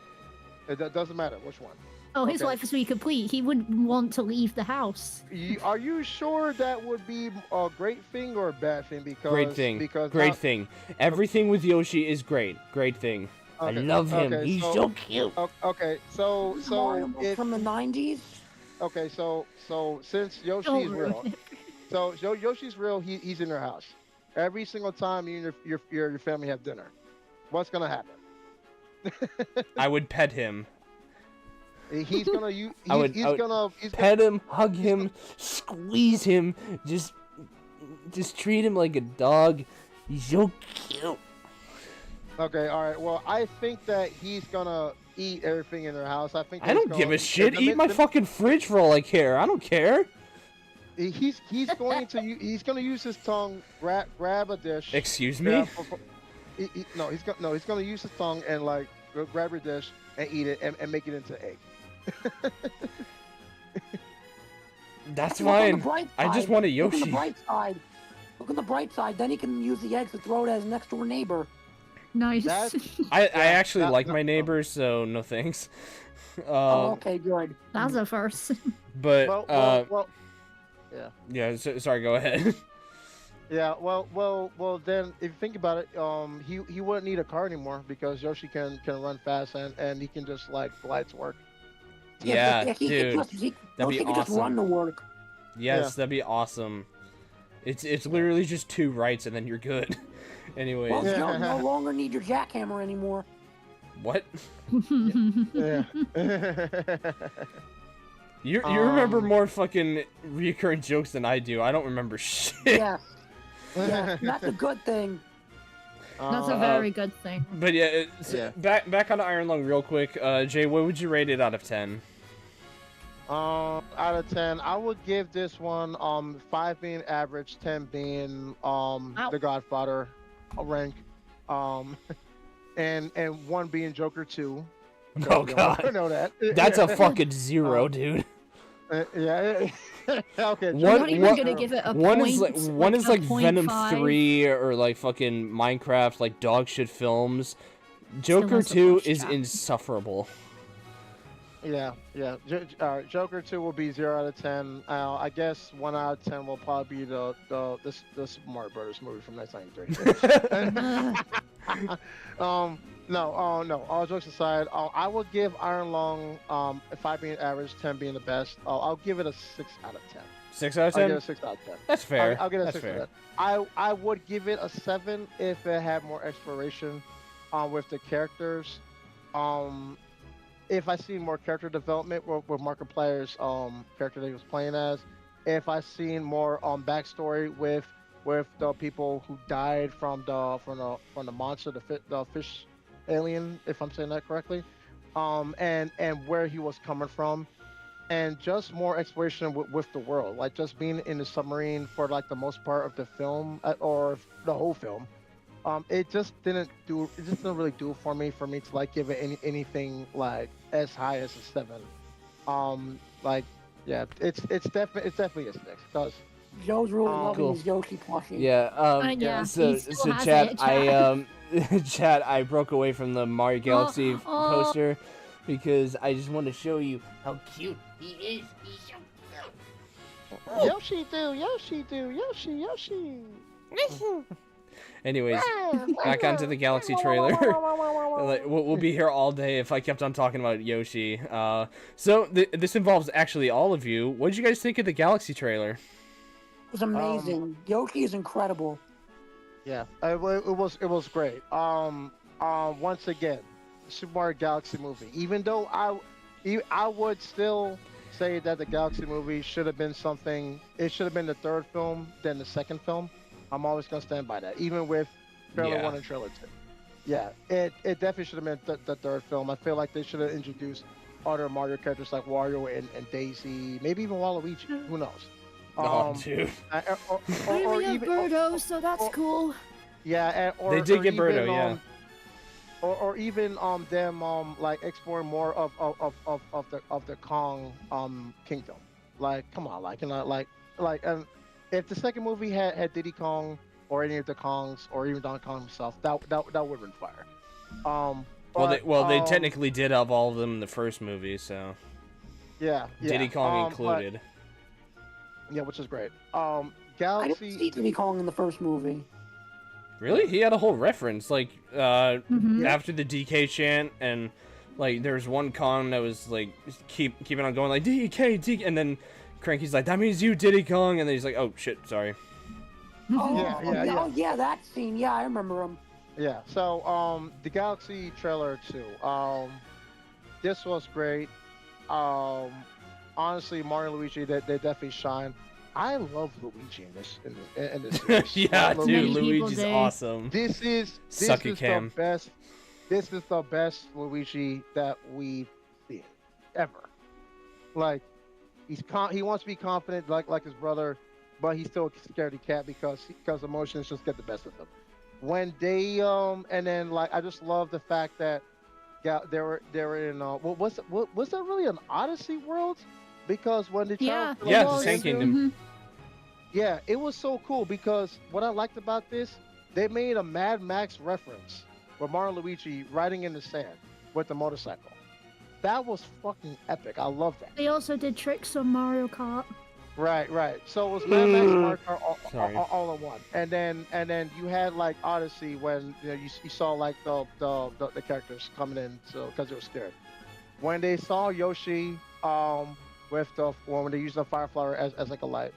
It doesn't matter which one. Oh, his Okay. life is to be complete. He wouldn't want to leave the house. Are you sure that would be a great thing or a bad thing? Because Great thing. Because Great now- thing. Everything with Yoshi is great. Great thing. I Okay, love him. okay, He's so cute. Okay, so Mario book if from the 90s. okay, so since Yoshi Don't is ruin real, it. so Yoshi's real. He's in your house every single time you and your family have dinner. What's gonna happen? I would pet him. He's gonna you. I would pet him, hug him, squeeze him, just treat him like a dog. He's so cute. Okay, all right. Well, I think that he's gonna eat everything in their house. I think. I don't give a shit. Eat my fucking fridge for all I care. I don't care. He's going to he's gonna use his tongue, grab a dish. Excuse me? He's gonna use his tongue and like grab your dish and eat it and make it into egg. That's Look on the fine. bright I just side. want a Look on Yoshi. the bright side. Look on the bright side. Then he can use the eggs to throw it at his next door neighbor. Nice. That's- I actually that- like that- my neighbors, so no thanks. Oh, okay, good. That's a first. But Well, yeah. Sorry. Go ahead. yeah. Well. Then, if you think about it, he wouldn't need a car anymore because Yoshi can run fast and he can just like glide to work. Yeah, he dude. Could just, that'd be he could just awesome. run to work. Yes, that'd be awesome. It's literally just 2 rights and then you're good. Anyways, Well, Yeah. you no longer need your jackhammer anymore. what? Yeah. You remember Um, more fucking recurring jokes than I do. I don't remember shit. Yeah, yeah, that's a good thing. That's a very good thing. But yeah, Yeah. back on Iron Lung real quick. Jay, what would you rate it out of 10? Out of 10, I would give this one 5 being average, 10 being The Godfather rank, and 1 being Joker 2. Oh You god, know that. that's a fucking 0, dude. Yeah. Okay. I'm One- not even one- gonna give it a One point. is like a Venom 0.5. 3 or like fucking Minecraft, like dog shit films. Still Joker has a 2 push is job. insufferable. Yeah. Joker 2 will be 0 out of 10. I guess 1 out of 10 will probably be the Super Mario Brothers movie from 1993. No. All jokes aside, I would give Iron Lung 5 being average, 10 being the best. I'll give it a 6 out of 10. 6 out of I'll 10? give it a 6 out of 10. That's fair. I'll give it a That's 6 fair. out of 10. I would give it a 7 if it had more exploration with the characters. If I see more character development with Markiplier's character that he was playing as, if I seen more backstory with with the people who died from the monster, the fish alien, if I'm saying that correctly, and where he was coming from, and just more exploration with the world, like just being in the submarine for like the most part of the film, or the whole film. It just didn't really do it for me to like give it anything like as high as a 7. Like, yeah, it's definitely a 6 because Joe's really loving Cool. his Yoshi plushie. Yeah. Yeah, So he still has chat, it, I chat, I broke away from the Mario Galaxy oh. poster because I just want to show you how cute he is. He's so cute. Yoshi do Yoshi. Anyways, back onto the Galaxy trailer. Like, we'll be here all day if I kept on talking about Yoshi. So this involves actually all of you. What did you guys think of the Galaxy trailer? It was amazing. Yoshi is incredible. Yeah, it was great. Once again, Super Mario Galaxy movie. Even though I would still say that the Galaxy movie should have been something. It should have been the third film than the second film. I'm always gonna stand by that, even with trailer 1 and trailer 2. Yeah, it definitely should have been the third film. I feel like they should have introduced other Mario characters like Wario and Daisy, maybe even Waluigi. Who knows? Dude. Or we have even Birdo, so that's cool. yeah, They did get Birdo, yeah. Or even them like exploring more of the Kong kingdom. Like, come on, like, you know, like if the second movie had Diddy Kong or any of the Kongs or even Donkey Kong himself, that would have been fire. They technically did have all of them in the first movie, so yeah, Diddy Kong included. Yeah, which is great. I Galaxy. didn't see Diddy Kong in the first movie. Really? He had a whole reference, like, Mhm. after the DK chant, and, like, there's one Kong that was, like, keeping on going, like, DK, and then Cranky's like, that means you, Diddy Kong, and then he's like, oh, shit, sorry. Oh, Yeah. oh, yeah, that scene. Yeah, I remember him. Yeah. So, the Galaxy trailer too. This was great. Honestly, Mario and Luigi, they definitely shine. I love Luigi in this series. Yeah, dude, Many people Luigi's do. awesome. This is Cam. the best. This is the best Luigi that we've seen ever. Like, he wants to be confident, like his brother, but he's still a scaredy cat because emotions just get the best of him. When they and then like I just love the fact that they were in was that really an Odyssey world? Because when they Yeah, tried Yeah, it the was. Sand Kingdom. yeah, it was so cool because what I liked about this, they made a Mad Max reference with Mario and Luigi riding in the sand with the motorcycle. That was fucking epic. I love that. They also did tricks on Mario Kart. Right. So it was Mad Max and Mario Kart Sorry. all in one. And then you had like Odyssey when you saw like the characters coming in because they were scared. When they saw Yoshi when they used the fire flower as like a light.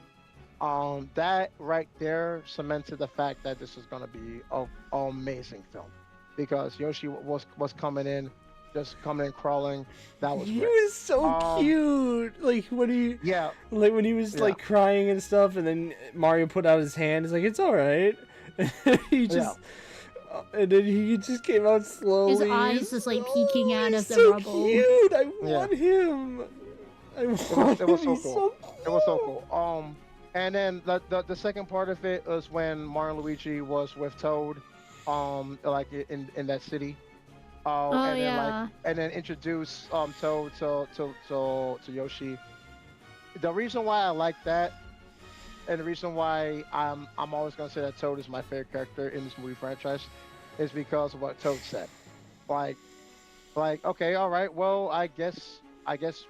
That right there cemented the fact that this was gonna be an amazing film, because Yoshi was coming in, just coming in crawling. That was He great. was so cute. Like when he was like crying and stuff, and then Mario put out his hand. He's like, "It's all right." He just. And then he just came out slowly. His eyes just like peeking out of the so rubble. Cute. I want him. It was so cool. It was so cool. And then the second part of it was when Mario and Luigi was with Toad, like in that city. And then introduce Toad to Yoshi. The reason why I like that, and the reason why I'm always gonna say that Toad is my favorite character in this movie franchise, is because of what Toad said. Like okay, all right, well, I guess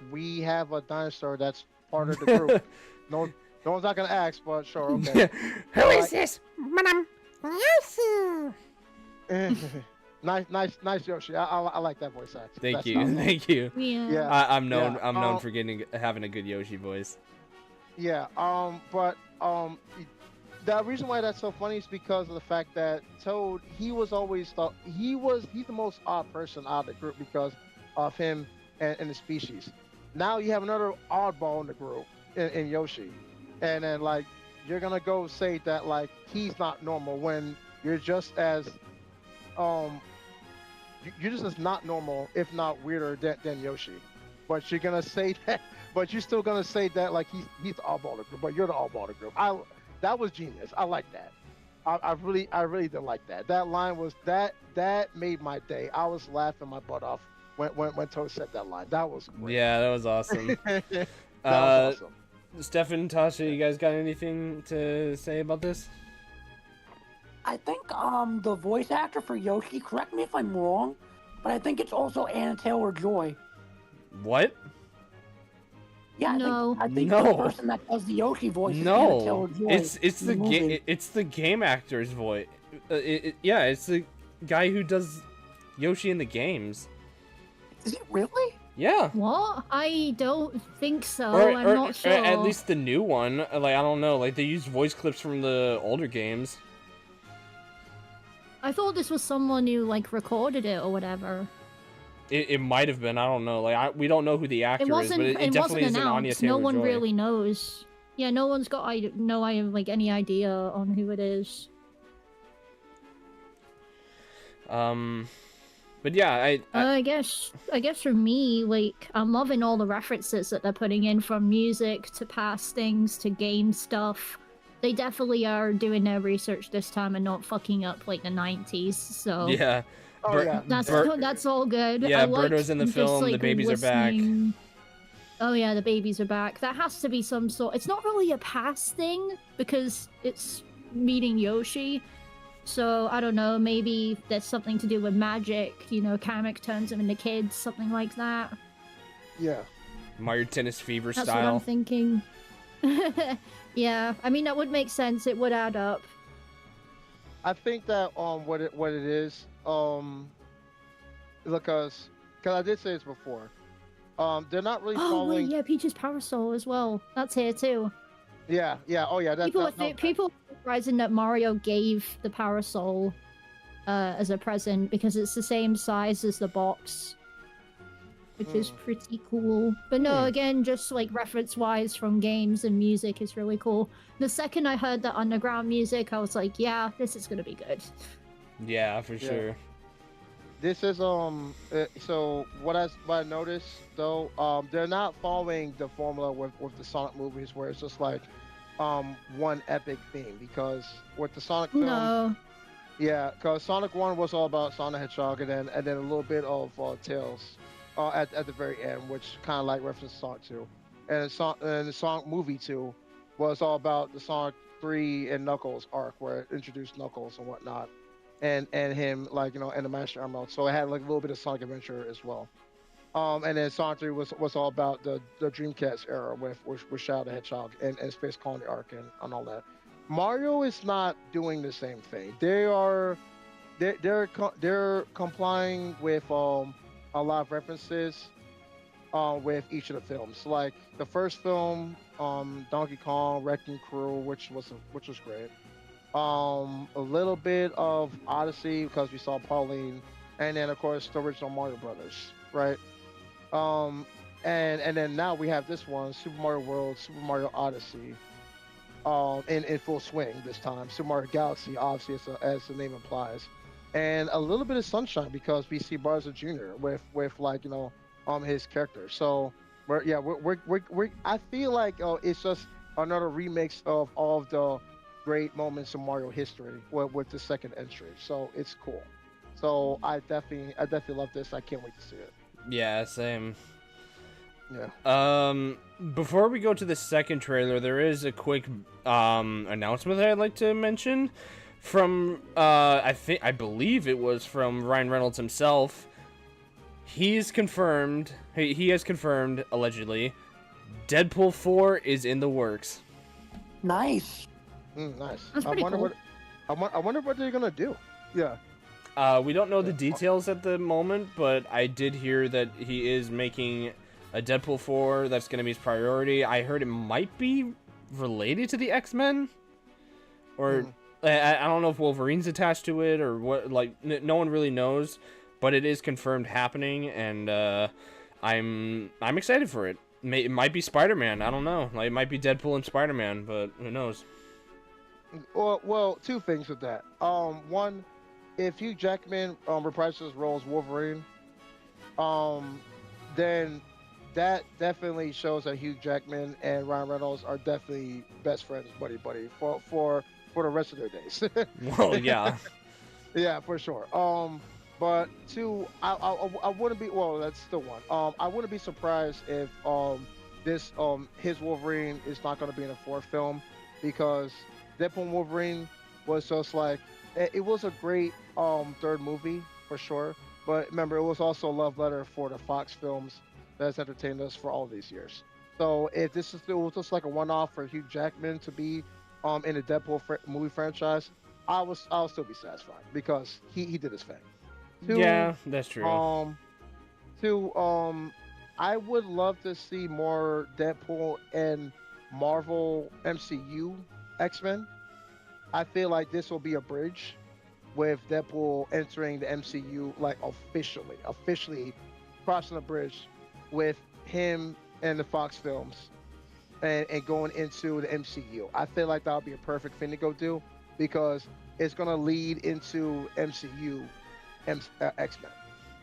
we have a dinosaur that's part of the group. No one's not gonna ask, but sure, okay. Who is this? Madam Yoshi. Nice Yoshi. I like that voice act. Thank you. Yeah. I'm known for having a good Yoshi voice. Yeah. But the reason why that's so funny is because of the fact that Toad, he was always thought he's the most odd person out of the group because of him and the species. Now you have another oddball in the group in Yoshi, and then like you're gonna go say that like he's not normal when you're just as um you're just as not normal, if not weirder than Yoshi. But you're gonna say that, but you're still gonna say that like he's the oddball of the group, but you're the oddball of the group. That was genius. I like that. I really did like that. That line was that made my day. I was laughing my butt off when Toad said that line. That was great. Yeah, that was awesome. That was awesome. Stefan, Tasha, you guys got anything to say about this? I think the voice actor for Yoshi, correct me if I'm wrong, but I think it's also Anna Taylor-Joy. What? Yeah, No. I think No. the person that does the Yoshi voice is Anna No, Taylor-Joy. it's in the movie. it's the game actor's voice. Yeah, it's the guy who does Yoshi in the games. Is it really? Yeah. What? I don't think so. Or, I'm not sure. at least the new one. Like, I don't know. Like, they use voice clips from the older games. I thought this was someone who like recorded it or whatever. It might have been. I don't know. Like, we don't know who the actor It wasn't. is, but it It definitely wasn't isn't Anya announced. No one Taylor-Joy. really knows. Yeah, no one's got like any idea on who it is. But yeah, I guess for me, like, I'm loving all the references that they're putting in, from music to past things to game stuff. They definitely are doing their research this time and not fucking up like the 90s. So yeah. Oh, yeah. that's all good. Yeah, I liked Birdo's in the just, film, the like, babies are back. listening- Oh yeah, the babies are back. That has to be some sort. It's not really a past thing because it's meeting Yoshi. So I don't know. Maybe there's something to do with magic. You know, Kamek turns them into kids, something like that. Yeah. Mario Tennis Fever That's what I'm style. thinking. Yeah, I mean that would make sense. It would add up. I think that what it is because I did say this before. They're not really Oh following. wait, yeah, Peach's Parasol as well. That's here too. Yeah. Oh yeah. People are surprising that Mario gave the Parasol as a present because it's the same size as the box, which is pretty cool. But no, again, just like reference-wise from games and music is really cool. The second I heard the underground music, I was like, yeah, this is gonna be good. Yeah, for sure. This is so what I noticed though, they're not following the formula with the Sonic movies where it's just like one epic theme, because with the Sonic film, No. yeah, because Sonic 1 was all about Sonic Hedgehog and then a little bit of Tails at the very end, which kind of like references Sonic 2, and the Sonic movie 2 was all about the Sonic 3 and Knuckles arc where it introduced Knuckles and whatnot. And him, like, you know, and the Master Emerald. So it had like a little bit of Sonic Adventure as well. And then Sonic 3 was all about the Dreamcast era with Shadow the Hedgehog and Space Colony arc and all that. Mario is not doing the same thing. They're complying with a lot of references with each of the films. Like the first film, Donkey Kong Wrecking Crew, which was great. A little bit of Odyssey because we saw Pauline, and then of course the original Mario Brothers, right? And then now we have this one, Super Mario World, Super Mario Odyssey, in full swing this time. Super Mario Galaxy, obviously, as the name implies, and a little bit of Sunshine because we see Bowser Jr. with like, you know, his character. So we're I feel like it's just another remix of all of the great moments in Mario history with the second entry. So it's cool. So I definitely love this. I can't wait to see it. Yeah, same. Yeah. Before we go to the second trailer, there is a quick announcement that I'd like to mention from I believe it was from Ryan Reynolds himself. He has confirmed allegedly Deadpool 4 is in the works. Nice. Nice. That's pretty cool. I wonder what they're gonna do. Yeah. We don't know the details at the moment, but I did hear that he is making a Deadpool 4. That's going to be his priority. I heard it might be related to the X-Men, or I don't know if Wolverine's attached to it or what. Like, no one really knows, but it is confirmed happening, and I'm excited for it. It might be Spider-Man. I don't know. Like, it might be Deadpool and Spider-Man, but who knows? Well, two things with that. One, if Hugh Jackman reprises his role as Wolverine, um, then that definitely shows that Hugh Jackman and Ryan Reynolds are definitely best friends, buddy buddy, for the rest of their days. Well, yeah. Yeah, for sure. But two, I wouldn't be. Well, that's still one. I wouldn't be surprised if this his Wolverine is not going to be in a fourth film, because Deadpool and Wolverine was just like it was a great third movie for sure. But remember, it was also a love letter for the Fox films that's entertained us for all these years. So if this is still just like a one-off for Hugh Jackman to be in the Deadpool movie franchise, I'll still be satisfied because he did his thing. Two, Yeah, that's true. two, I would love to see more Deadpool and Marvel MCU X-Men. I feel like this will be a bridge with Deadpool entering the MCU like officially crossing the bridge with him and the Fox films and going into the MCU. I feel like that would be a perfect thing to go do because it's gonna lead into MCU X-Men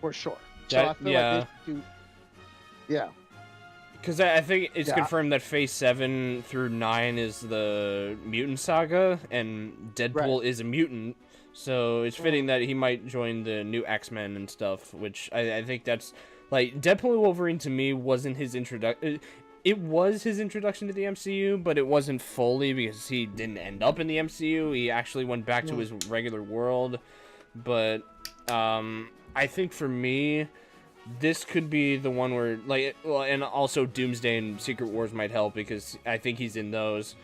for sure. So I feel like they should do, yeah. Because I think it's Yeah. confirmed that Phase 7 through 9 is the mutant saga, and Deadpool is a mutant, so it's fitting that he might join the new X-Men and stuff, which I think that's, like, Deadpool and Wolverine to me wasn't his introduction. It was his introduction to the MCU, but it wasn't fully because he didn't end up in the MCU. He actually went back to his regular world, but I think for me, this could be the one where, like, well, and also Doomsday and Secret Wars might help because I think he's in those.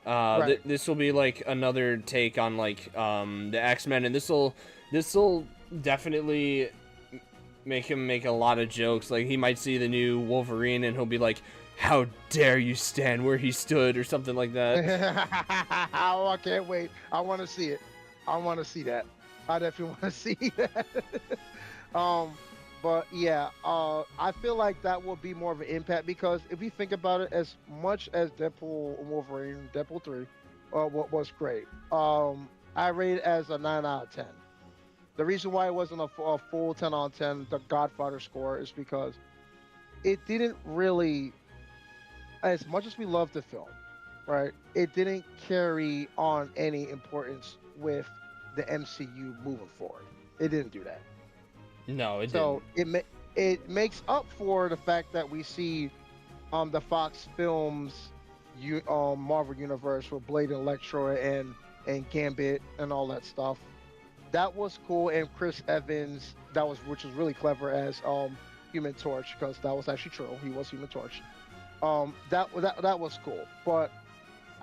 This will be like another take on like the X-Men, and this will definitely make him make a lot of jokes. Like he might see the new Wolverine and he'll be like, "How dare you stand where he stood," or something like that. Oh, I can't wait. I want to see it. I want to see that. I definitely want to see that. But yeah, I feel like that will be more of an impact because if you think about it, as much as Deadpool and Wolverine, Deadpool 3, was great. I rate it as a 9 out of 10. The reason why it wasn't a full 10 out of 10, the Godfather score, is because it didn't really, as much as we love the film, right? It didn't carry on any importance with the MCU moving forward. It didn't do that. No, it So didn't. it makes up for the fact that we see the Fox films Marvel universe with Blade and Electro and Gambit and all that stuff. That was cool, and Chris Evans, which was really clever as Human Torch, because that was actually true. He was Human Torch. That was cool, but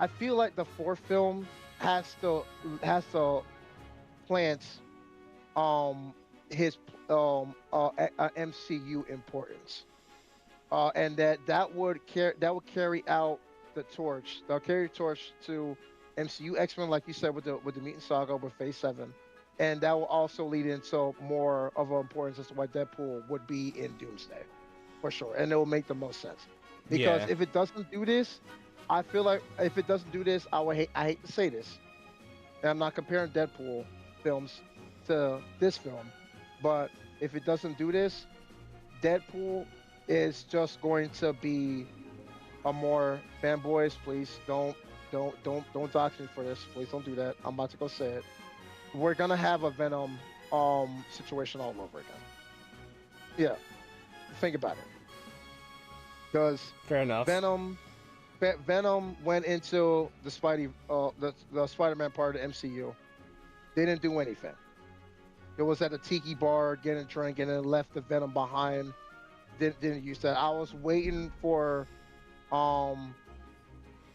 I feel like the fourth film has to plant his MCU importance, and that would carry out the torch. They'll carry the torch to MCU X-Men, like you said, with the Mutant Saga with Phase 7, and that will also lead into more of an importance as to why Deadpool would be in Doomsday, for sure, and it will make the most sense. Because if it doesn't do this, I feel like if it doesn't do this, I hate to say this, and I'm not comparing Deadpool films to this film, but if it doesn't do this, Deadpool is just going to be a more fanboys. Please don't dox me for this. Please don't do that. I'm about to go say it. We're gonna have a Venom situation all over again. Yeah, think about it. Because Fair enough. Venom went into the the Spider-Man part of the MCU. They didn't do anything. It was at a tiki bar getting a drink and then left the Venom behind. Didn't use that. I was waiting for Tom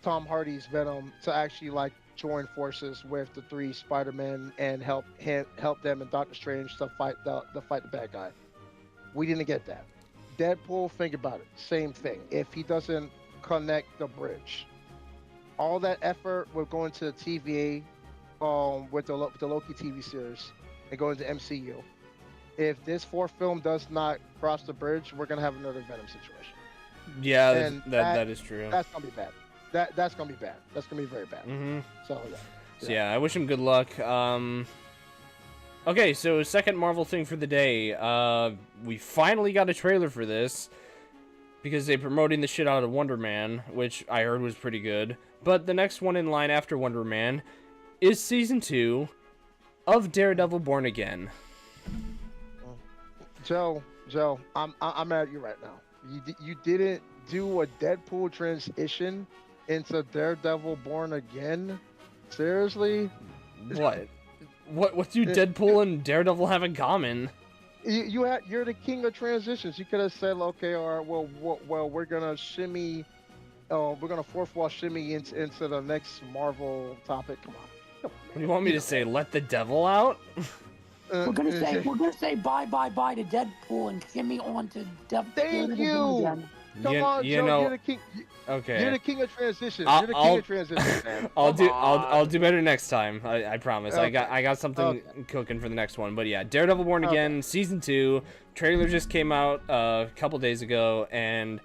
Hardy's Venom to actually like join forces with the three Spider-Men and help them and Doctor Strange to fight the bad guy. We didn't get that. Deadpool, think about it. Same thing. If he doesn't connect the bridge, all that effort will go into the TVA with the Loki TV series and go into MCU. If this fourth film does not cross the bridge, we're gonna have another Venom situation. Yeah, And that is true. That's gonna be bad. That's gonna be bad. That's gonna be very bad. Mm-hmm. So yeah. So yeah, I wish him good luck. Okay, so second Marvel thing for the day. We finally got a trailer for this because they're promoting the shit out of Wonder Man, which I heard was pretty good. But the next one in line after Wonder Man is season 2 of Daredevil Born Again. Joe, I'm mad at you right now. You didn't do a Deadpool transition into Daredevil Born Again? Seriously? What? What do Deadpool and Daredevil have in common? You're the king of transitions. You could have said, okay, all right, well, we're gonna shimmy, we're gonna fourth wall shimmy into the next Marvel topic. Come on, man. What do you want me to say? Let the devil out? We're gonna say bye to Deadpool and shimmy on to Thank Daredevil you. Born Again. Come on, you Joe. know, You're the king. Okay. You're the king of transitions. I'll- You're the king of transitions, man. I'll do better next time. I promise. Okay. I got something cooking for the next one. But yeah, Daredevil Born Again season 2 trailer just came out a couple days ago, and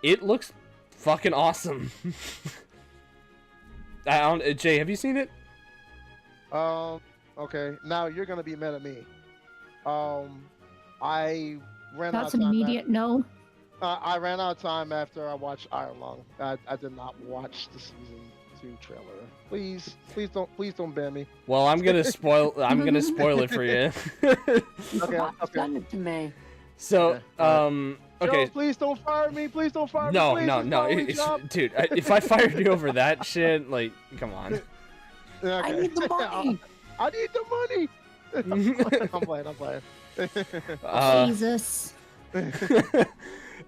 it looks fucking awesome. Jay, have you seen it? Okay. Now you're gonna be mad at me. I ran out That's of time. immediate no. I ran out of time after I watched Iron Lung. I did not watch the season 2 trailer. Please don't ban me. Well, I'm gonna spoil it for you. Okay. Send it to me. So, Okay. okay. Joe, please don't fire me. Please don't fire me. No, Please, no, it's no, my only job. dude. If I fired you over that shit, like, come on. Okay. I need the money. I need the money. I'm playing. Jesus.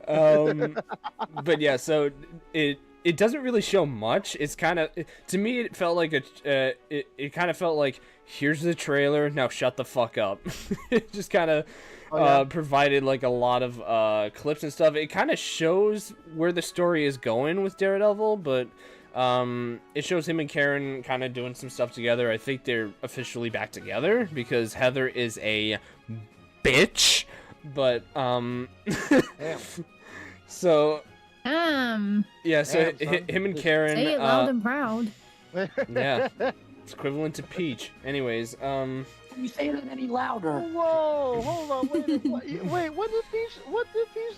But yeah, so it doesn't really show much. It's kind of, to me, it felt like it kind of felt like, here's the trailer, now shut the fuck up. It just kind of provided like a lot of clips and stuff. It kind of shows where the story is going with Daredevil, but it shows him and Karen kind of doing some stuff together. I think they're officially back together because Heather is a bitch. But so yeah, so him and Karen Say it loud and proud. yeah, it's equivalent to Peach. Anyways, Can you say it any louder? Whoa, hold on, wait, what did Peach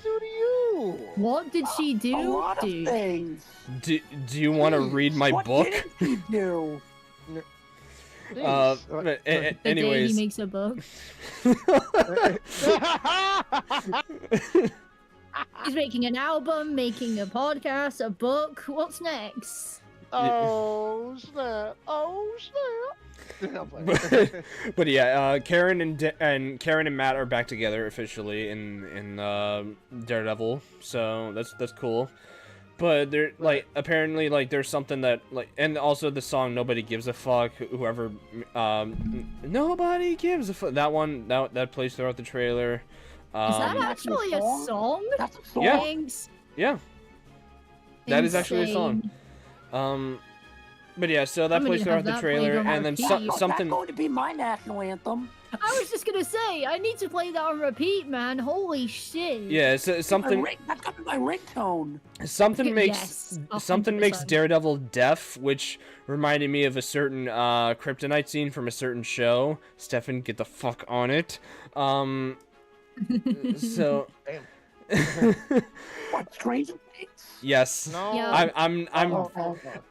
do to you? What did she A do? lot of dude? things. do you want to read my What book? didn't she do? But The day anyways, he makes a book. He's making an album, making a podcast, a book. What's next? Oh snap! Oh snap! I'm playing. but yeah, Karen and Matt are back together officially in Daredevil, so that's cool. But they're like, apparently, like, there's something that, like, and also the song "Nobody Gives a Fuck," whoever, nobody gives a fuck. That one that plays throughout the trailer. Is that That's a actually a song? song? That's a song. Yeah. Thanks. Yeah, that is actually a song. Insane. But yeah, so that I'm plays gonna throughout have the that played trailer, on and then repeat. something. That's going to be my national anthem. I was just gonna say, I need to play that on repeat, man. Holy shit. Yeah, so something. That's going to be my ringtone. Something makes Yes, something makes 100%. Daredevil deaf, which reminded me of a certain kryptonite scene from a certain show. Stefan, get the fuck on it. So What, Stranger Things? yes, No. Yeah.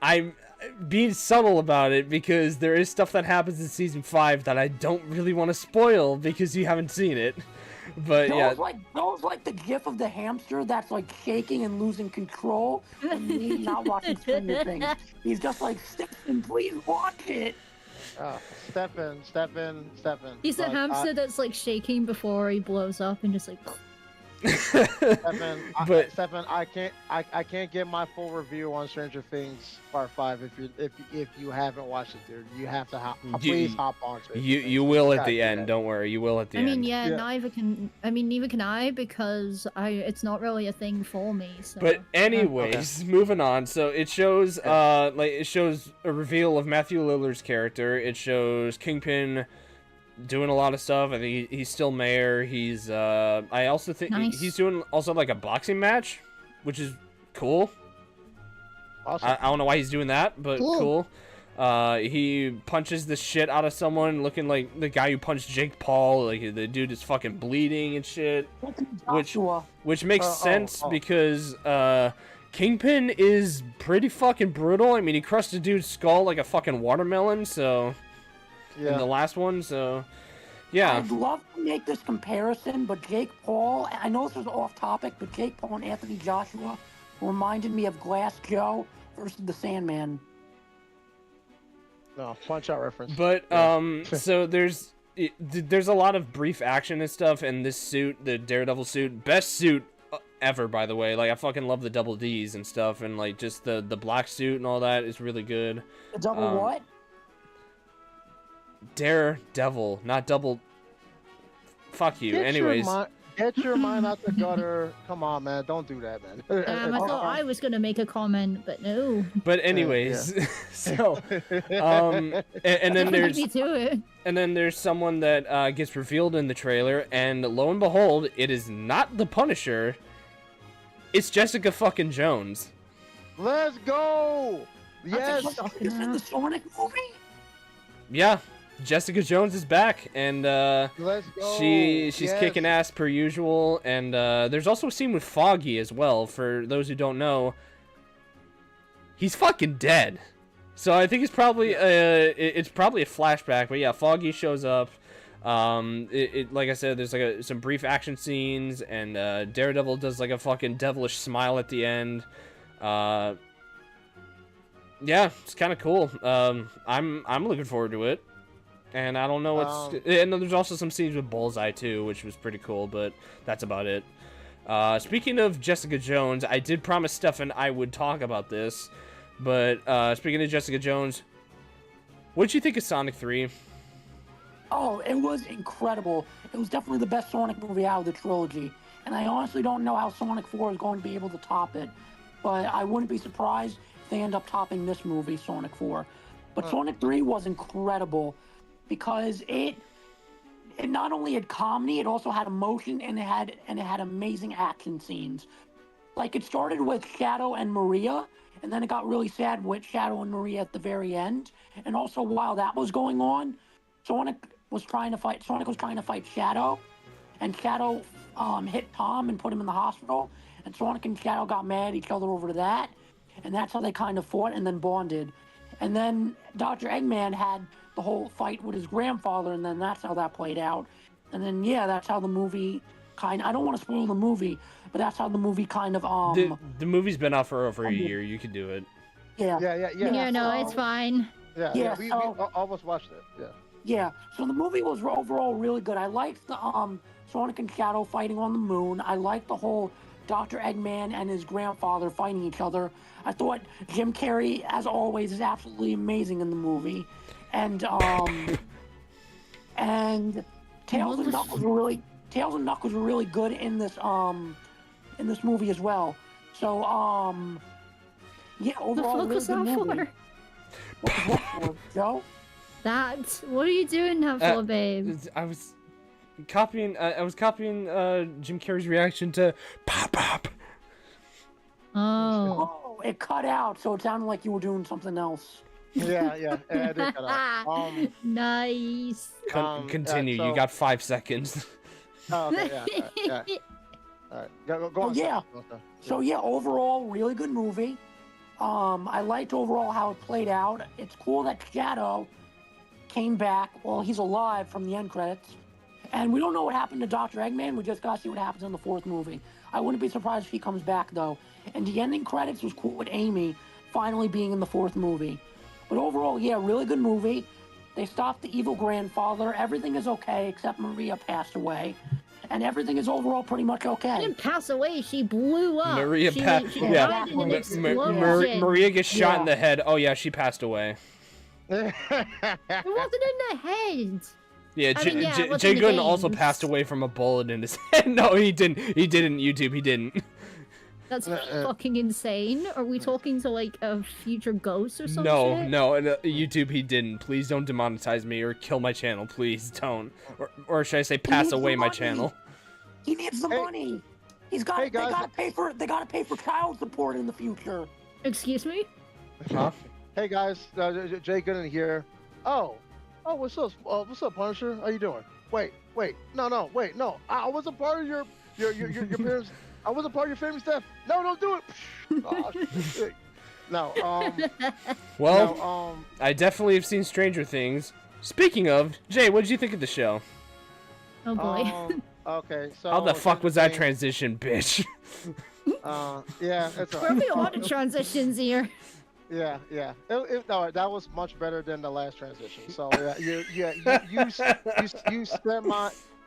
I'm being subtle about it because there is stuff that happens in season 5 that I don't really want to spoil because you haven't seen it. But yeah, Those like the gif of the hamster that's like shaking and losing control and me not watching Stranger Things. He's just like, Stephen, please watch it. Stefan. He's a But hamster that's like shaking before he blows up and just like. Stefan, But- Stefan, I can't get my full review on Stranger Things Part 5 if you haven't watched it, dude. You have to please hop on to it. you will at God the damn end. it. Don't worry, you will at the I end. mean, yeah, Yeah. neither can I because it's not really a thing for me. So. But anyways, moving on. So it shows it shows a reveal of Matthew Lillard's character. It shows Kingpin doing a lot of stuff. I think he's still mayor. He's I also think Nice. he's doing also like a boxing match, which is cool. Awesome. I don't know why he's doing that, but cool. He punches the shit out of someone, looking like the guy who punched Jake Paul. Like the dude is fucking bleeding and shit, which makes sense because Kingpin is pretty fucking brutal. I mean, he crushed a dude's skull like a fucking watermelon. So in the last one, so yeah. I'd love to make this comparison, but Jake Paul, I know this was off topic, but Jake Paul and Anthony Joshua reminded me of Glass Joe versus the Sandman. No, punch out reference. But so there's a lot of brief action and stuff, and this suit, the Daredevil suit, best suit ever, by the way. Like, I fucking love the double D's and stuff, and like just the black suit and all that is really good. The double what? Daredevil, not double. Fuck you. Anyways. Get your mind out the gutter. Come on, man. Don't do that, man. I thought I was gonna make a comment, but no. But anyways, so and then there's someone that gets revealed in the trailer, and lo and behold, it is not the Punisher. It's Jessica fucking Jones. Let's go. Yes. Is in the Sonic movie? Yeah. Jessica Jones is back, and let's go. She's kicking ass per usual, and there's also a scene with Foggy as well. For those who don't know, he's fucking dead. So I think it's probably a flashback, but yeah, Foggy shows up. Like I said, there's like some brief action scenes, and Daredevil does like a fucking devilish smile at the end. Yeah, it's kind of cool. I'm looking forward to it. And I don't know what's... and there's also some scenes with Bullseye, too, which was pretty cool, but that's about it. Speaking of Jessica Jones, I did promise Stefan I would talk about this, but speaking of Jessica Jones, what did you think of Sonic 3? Oh, it was incredible. It was definitely the best Sonic movie out of the trilogy, and I honestly don't know how Sonic 4 is going to be able to top it, but I wouldn't be surprised if they end up topping this movie, Sonic 4. But Sonic 3 was incredible, because it not only had comedy, it also had emotion, and it had amazing action scenes. Like, it started with Shadow and Maria, and then it got really sad with Shadow and Maria at the very end. And also, while that was going on, Sonic was trying to fight Shadow, and Shadow hit Tom and put him in the hospital, and Sonic and Shadow got mad at each other over that, and that's how they kind of fought and then bonded. And then Dr. Eggman had the whole fight with his grandfather, and then that's how that played out. And then, yeah, that's how the movie kind of... I don't want to spoil the movie, but that's how the movie kind of... The movie's been out for over a year. You could do it. Yeah. Yeah, no, it's fine. Yeah, we almost watched it. Yeah. Yeah, so the movie was overall really good. I liked the Sonic and Shadow fighting on the moon. I liked the whole Dr. Eggman and his grandfather fighting each other. I thought Jim Carrey, as always, is absolutely amazing in the movie. And Tails and Knuckles were really good in this movie as well. So yeah, overall really good movie. What for, Joe? What are you doing that for, babe? I was copying Jim Carrey's reaction to Pop Pop. Oh, it cut out, so it sounded like you were doing something else. Yeah, it did cut out. Nice. Continue. So... You got 5 seconds. Oh, okay, yeah. All right, go on. Yeah. So yeah, overall, really good movie. I liked overall how it played out. It's cool that Shadow came back. Well, he's alive from the end credits. And we don't know what happened to Dr. Eggman. We just gotta see what happens in the 4th movie. I wouldn't be surprised if he comes back, though. And the ending credits was cool with Amy finally being in the 4th movie. But overall, yeah, really good movie. They stopped the evil grandfather. Everything is okay, except Maria passed away. And everything is overall pretty much okay. She didn't pass away. She blew up. Maria passed. Yeah. Maria gets shot in the head. Oh yeah, she passed away. It wasn't in the head. Yeah, Jay Gooden also passed away from a bullet in his head. No, he didn't. He didn't. YouTube, he didn't. That's fucking insane. Are we talking to like a future ghost or something? No, YouTube, he didn't. Please don't demonetize me or kill my channel. Please don't. Or should I say, pass away my channel? He needs the money. He's got. They gotta pay for child support in the future. Excuse me? Huh? Hey guys, Jay Gooden here. Oh, what's up, Punisher? How you doing? Wait, no, wait, no. I wasn't part of your parents. I wasn't part of your family's death. No, don't do it. Oh, shit. No, Well, no, I definitely have seen Stranger Things. Speaking of, Jay, what did you think of the show? Oh boy. Okay, so How the fuck was that Stranger transition, bitch? Yeah, it's We're having a lot alright. of transitions here. Yeah. No, that was much better than the last transition. So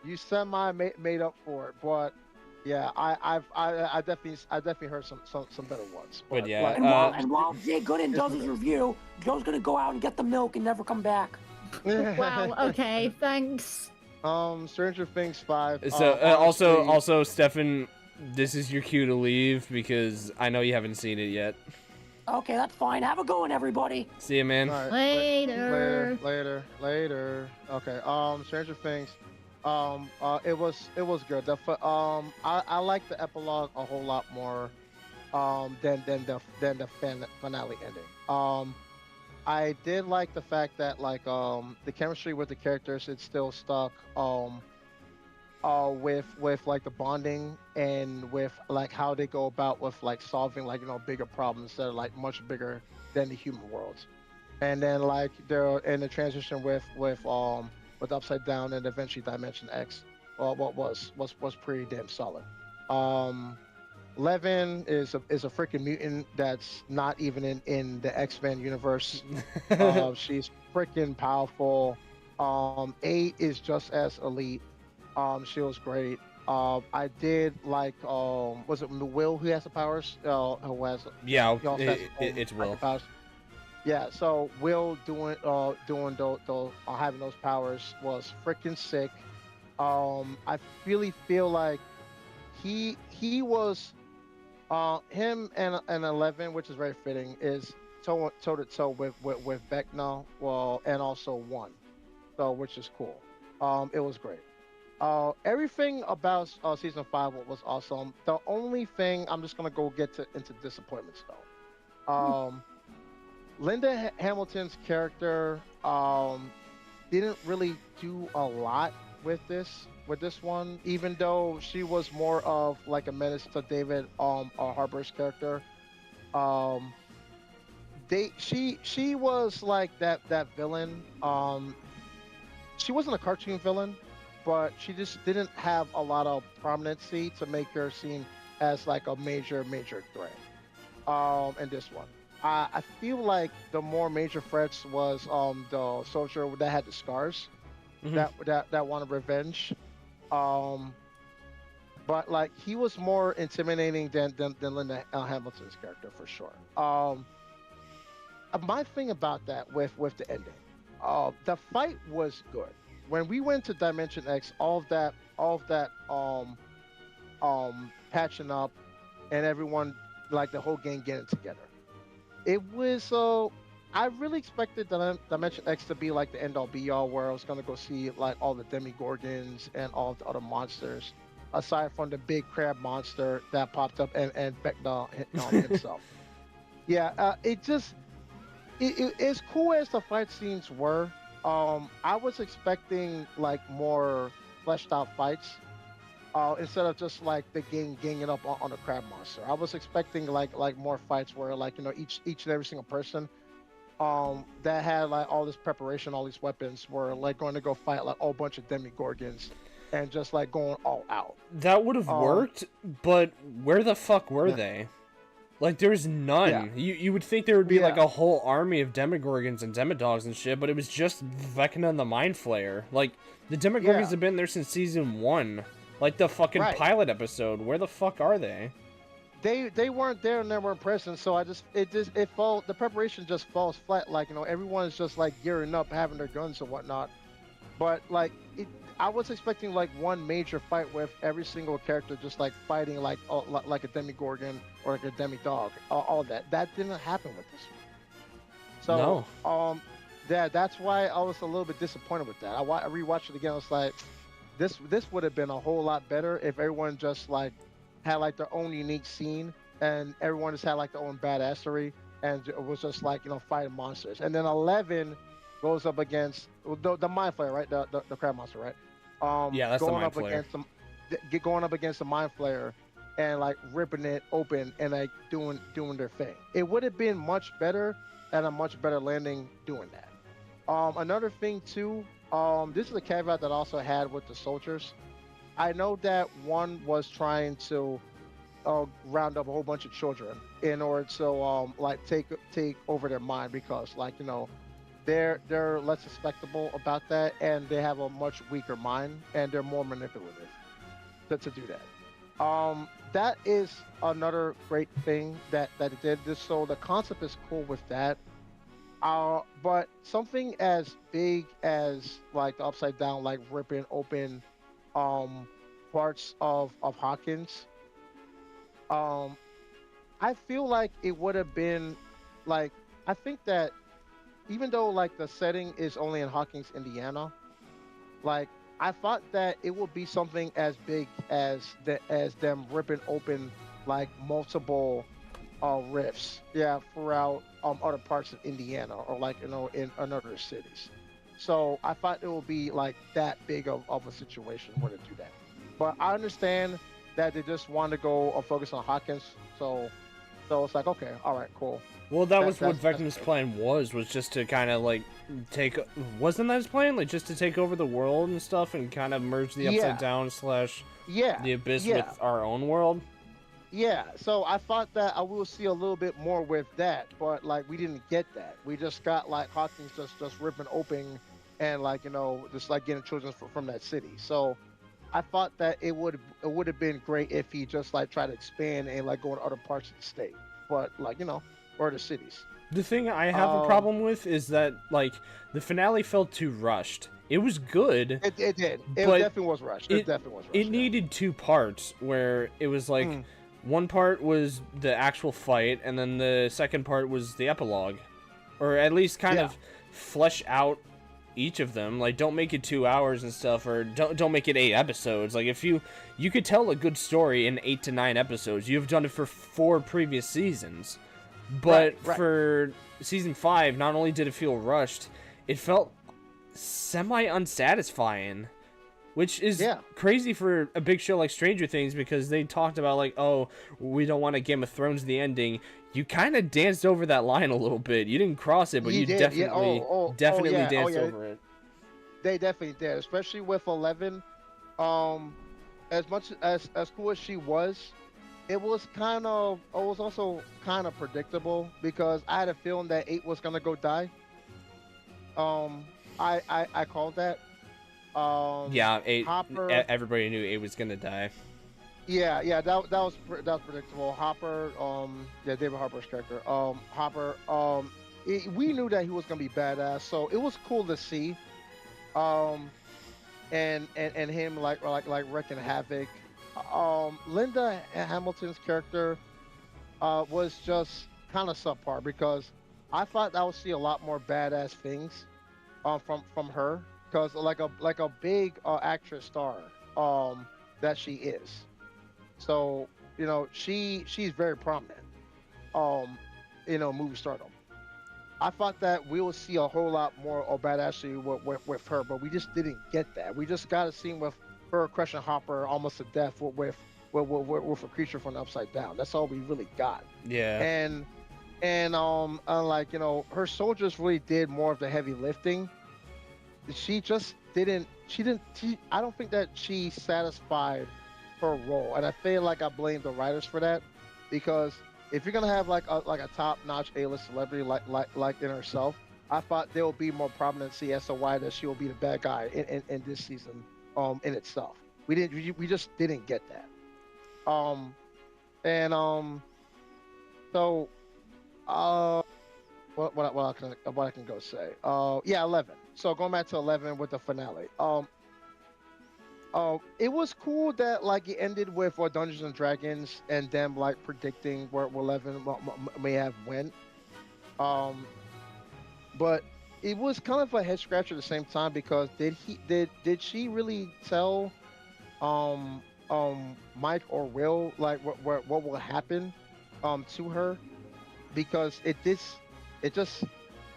you semi made up for it. But yeah, I definitely heard some better ones. But yeah, And while Jay Gooden does his review, Joe's gonna go out and get the milk and never come back. Wow. Okay. Thanks. Stranger Things 5. so honestly, also, Stefan, this is your cue to leave because I know you haven't seen it yet. Okay, that's fine. Have a good one, everybody. See you, man. all right, later. Okay. Stranger Things. It was good. I like the epilogue a whole lot more, than the finale ending. I did like the fact that like the chemistry with the characters, it's still stuck. With like the bonding and with like how they go about with like solving like bigger problems that are like much bigger than the human worlds. And then like they're in the transition with Upside Down and eventually Dimension X. What was pretty damn solid. Um, Levin is a freaking mutant that's not even in the X-Men universe. She's freaking powerful. 8 is just as elite. She was great. I did like was it Will who has the powers? Who has Yeah, he also has it's Will. powers. Yeah, so Will doing those having those powers was freaking sick. I really feel like he was him and 11, which is very fitting, is toe to toe with Vecna, well, and also 1, so which is cool. It was great. Everything about season 5 was awesome. The only thing I'm just gonna go into disappointments though. Linda Hamilton's character didn't really do a lot with this one, even though she was more of like a menace to David Harbour's character. Um, she was like that villain. She wasn't a cartoon villain, but she just didn't have a lot of prominency to make her seen as like a major threat. In this one, I feel like the more major threats was the soldier that had the scars, that wanted revenge. Um, but like he was more intimidating than Linda Hamilton's character for sure. My thing about that with the ending, the fight was good. When we went to Dimension X, all of that patching up and everyone like the whole gang getting together. It was I really expected Dimension X to be like the end all be all, where I was gonna go see like all the Demigorgons and all the other monsters, aside from the big crab monster that popped up and Vecna himself. Yeah, as cool as the fight scenes were, I was expecting like more fleshed out fights. Instead of just like the ganging up on a crab monster, I was expecting like more fights where like each and every single person that had like all this preparation, all these weapons, were like going to go fight like a whole bunch of demigorgons and just like going all out. That would have worked, but where the fuck were they? Like, there's none. Yeah. You would think there would be like a whole army of demigorgons and demodogs and shit, but it was just Vecna and the Mind Flayer. Like, the demigorgons have been there since season 1. Like the fucking pilot episode. Where the fuck are they? They weren't there and they weren't present, so the preparation just falls flat. Like everyone's just like gearing up, having their guns and whatnot. But like I was expecting like one major fight with every single character just like fighting like a demigorgon or like a demidog. All that didn't happen with this one. So that's why I was a little bit disappointed with that. I rewatched it again. I was like, this would have been a whole lot better if everyone just like had like their own unique scene and everyone just had like their own badassery and it was just like fighting monsters. And then 11 goes up against the mind flayer, right? The crab monster, right? Yeah, that's the Going mind up flayer. against them, going up against the mind flayer, and like ripping it open and like doing their thing. It would have been much better and a much better landing doing that. Another thing too. This is a caveat that I also had with the soldiers. I know that one was trying to round up a whole bunch of children in order to like take over their mind because like they're less susceptible about that and they have a much weaker mind and they're more manipulative to do that. That is another great thing that it did. This so the concept is cool with that. But something as big as like the upside down, like ripping open um parts of Hawkins, um I feel like it would have been like I think that even though like the setting is only in Hawkins, Indiana, like I thought that it would be something as big as them ripping open like multiple rifts, yeah, throughout other parts of Indiana or like in other cities. So I thought it would be like that big of a situation where to do that. But I understand that they just want to go focus on Hawkins. So it's like okay, all right, cool. Well, that was what That's Vecnum's great. plan was just to kind of like take. Wasn't that his plan? Like just to take over the world and stuff, and kind of merge the Upside Yeah, Down slash yeah, the Abyss with yeah. our own world. Yeah, so I thought that I will see a little bit more with that, but like we didn't get that. We just got like Hawkins just ripping open and like just like getting children from that city. So I thought that it would have been great if he just like tried to expand and like go in other parts of the state, but like or the cities. The thing I have a Um, problem with is that like the finale felt too rushed. It was good, it did. It but definitely was rushed. It it definitely was it rushed. Yeah. needed two parts where it was like Mm, one part was the actual fight and then the second part was the epilogue, or at least kind yeah. of flesh out each of them. Like don't make it 2 hours and stuff, or don't make it 8 episodes. Like if you could tell a good story in 8 to 9 episodes, you've done it for 4 previous seasons. Right. But Right. for season 5, not only did it feel rushed, it felt semi unsatisfying, which is Yeah. crazy for a big show like Stranger Things, because they talked about like, oh, we don't want a Game of Thrones the ending. You kind of danced over that line a little bit. You didn't cross it, but You you did. Yeah. definitely Yeah. Oh danced yeah. over it. They definitely did, especially with 11. Um, as much as cool as she was, it was also kind of predictable because I had a feeling that 8 was gonna go die. Um, I called that. Yeah, Hopper. everybody knew it was gonna die. Yeah, that was predictable. Hopper. Yeah, David Harper's character. Hopper. We knew that he was gonna be badass, so it was cool to see. Um, and him like wrecking havoc. Linda Hamilton's character was just kind of subpar because I thought I would see a lot more badass things from her because like a big actress star that she is. So she's very prominent movie stardom. I thought that we would see a whole lot more of badassery with her, but we just didn't get that. We just got a scene with her crushing Hopper almost to death with a creature from the upside down. That's all we really got. Yeah. And like her soldiers really did more of the heavy lifting. She just didn't. I don't think that she satisfied her role, and I feel like I blame the writers for that because if you're gonna have like a top-notch A-list celebrity like in herself, I thought there will be more prominency as to why that she will be the bad guy in this season in itself. We just didn't get that. And so what I can go say. Yeah, 11. So going back to 11 with the finale. It was cool that like it ended with Dungeons and Dragons and them like predicting where 11 may have went. But it was kind of a head scratcher at the same time because did she really tell Mike or Will like what will happen to her? because it just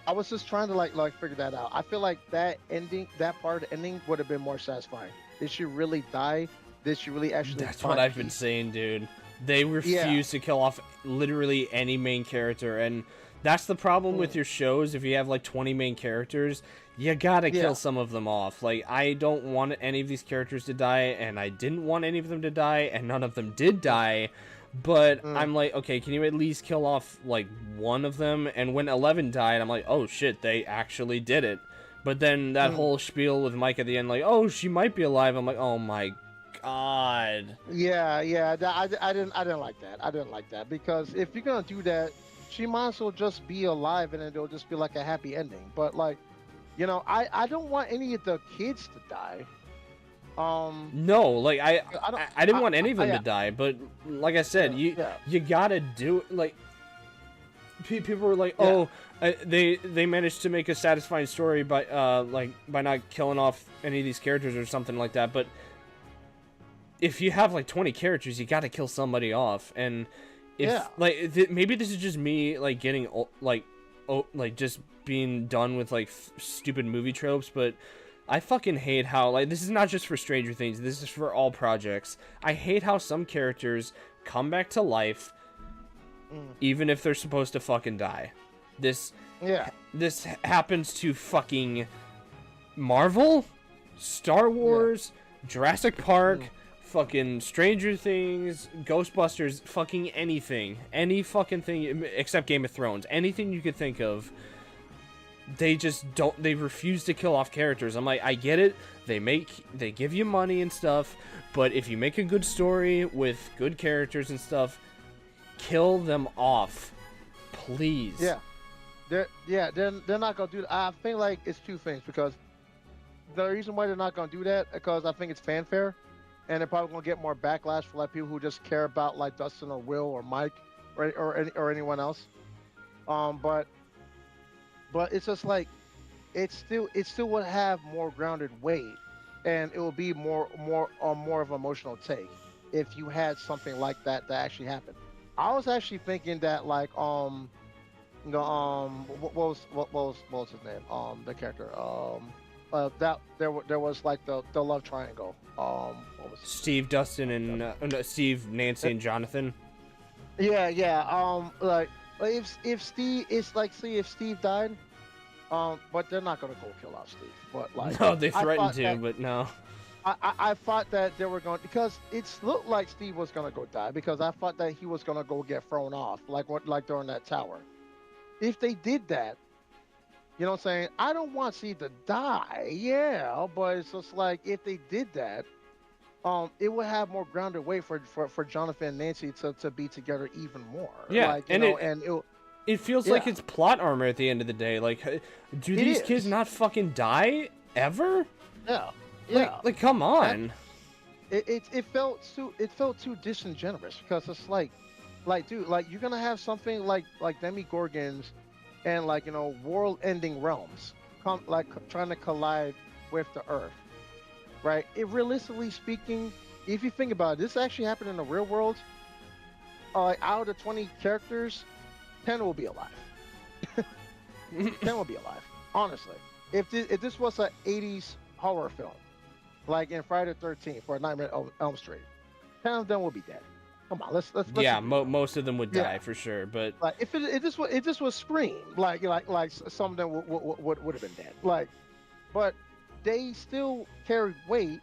I was just trying to like figure that out. I feel like that ending, that part of the ending would have been more satisfying. Did she really die? Did she really actually? That's what I've been saying, dude. They refuse to kill off literally any main character, and that's the problem with your shows. If you have like 20 main characters, you gotta kill some of them off. Like, I don't want any of these characters to die, and I didn't want any of them to die, and none of them did die. But I'm like, okay, can you at least kill off like one of them? And when 11 died, I'm like, oh shit, they actually did it. But then that whole spiel with Mike at the end, like, oh, she might be alive. I'm like, oh my god. Yeah, I didn't like that. I didn't like that because if you're gonna do that, she might as well just be alive and then it'll just be like a happy ending. But like, you know, I don't want any of the kids to die. No, like I didn't want any of them to die, but like I said, you gotta do like. People were like, oh, they managed to make a satisfying story by by not killing off any of these characters or something like that, but if you have like 20 characters, you got to kill somebody off, and if like maybe this is just me like getting like just being done with like stupid movie tropes, but I fucking hate how, like, this is not just for Stranger Things, this is for all projects. I hate how some characters come back to life even if they're supposed to fucking die. This happens to fucking Marvel, Star Wars, Jurassic Park, fucking Stranger Things, Ghostbusters, fucking anything. Any fucking thing except Game of Thrones. Anything you could think of. They just don't, they refuse to kill off characters. I'm like, I get it. They give you money and stuff, but if you make a good story with good characters and stuff, kill them off. Please. They're not gonna do that. I think like it's two things, because the reason why they're not gonna do that, because I think it's fanfare, and they're probably gonna get more backlash for like people who just care about like Dustin or Will or Mike or anyone else. But it's just like it still would have more grounded weight, and it will be more of an emotional take if you had something like that actually happened. I was actually thinking that like what was his name? The character. That there was like the love triangle. What was it? Steve, Dustin, and Steve, Nancy, and Jonathan. Yeah. Like if Steve, it's like, see if Steve died, but they're not gonna go kill off Steve. But like, no, they threatened to, but no. I thought that they were going, because it looked like Steve was gonna go die, because I thought that he was gonna go get thrown off like during that tower. If they did that, you know what I'm saying? I don't want Steve to die, but it's just like if they did that, it would have more grounded weight for Jonathan and Nancy to be together even more. Yeah, like, it feels like it's plot armor at the end of the day. Like, do these kids not fucking die ever? Yeah. Like come on. It felt too disingenuous, because it's like dude, like you're gonna have something like Demigorgons and like, you know, world-ending realms trying to collide with the Earth, right? Realistically speaking, if you think about it, this actually happened in the real world. Out of the 20 characters, 10 will be alive. 10 will be alive. Honestly, if this was an 80s horror film, like in Friday the 13th or Nightmare on Elm Street, 10 of them will be dead. Come on, let's yeah, most of them would die for sure, but like if this was Scream, like some of them would have been dead. Like, but they still carried weight,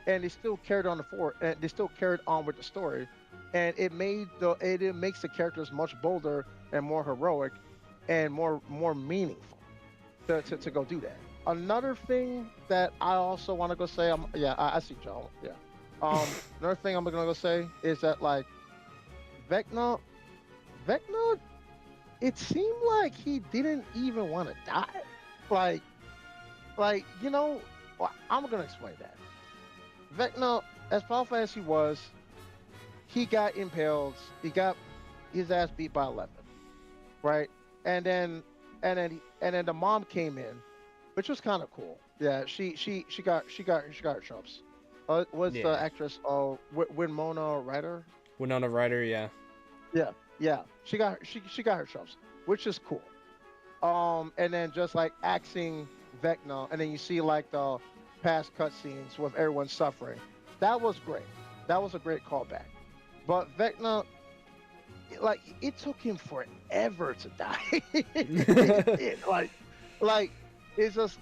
and they still carried on and they still carried on with the story, and it makes the characters much bolder and more heroic and more meaningful to go do that. Another thing that I also want to go say, I see Joe. Yeah. Another thing I'm gonna go say is that like Vecna, it seemed like he didn't even want to die. Like you know, I'm gonna explain that. Vecna, as powerful as he was, he got impaled. He got his ass beat by 11, right? And then the mom came in, which was kind of cool. Yeah, she got her chops. What's the actress? Winona Ryder. Winona Ryder, yeah. Yeah. Yeah, she got her tropes, which is cool. And then just like axing Vecna, and then you see like the past cutscenes with everyone suffering. That was great. That was a great callback. But Vecna, like, it took him forever to die. Like it's just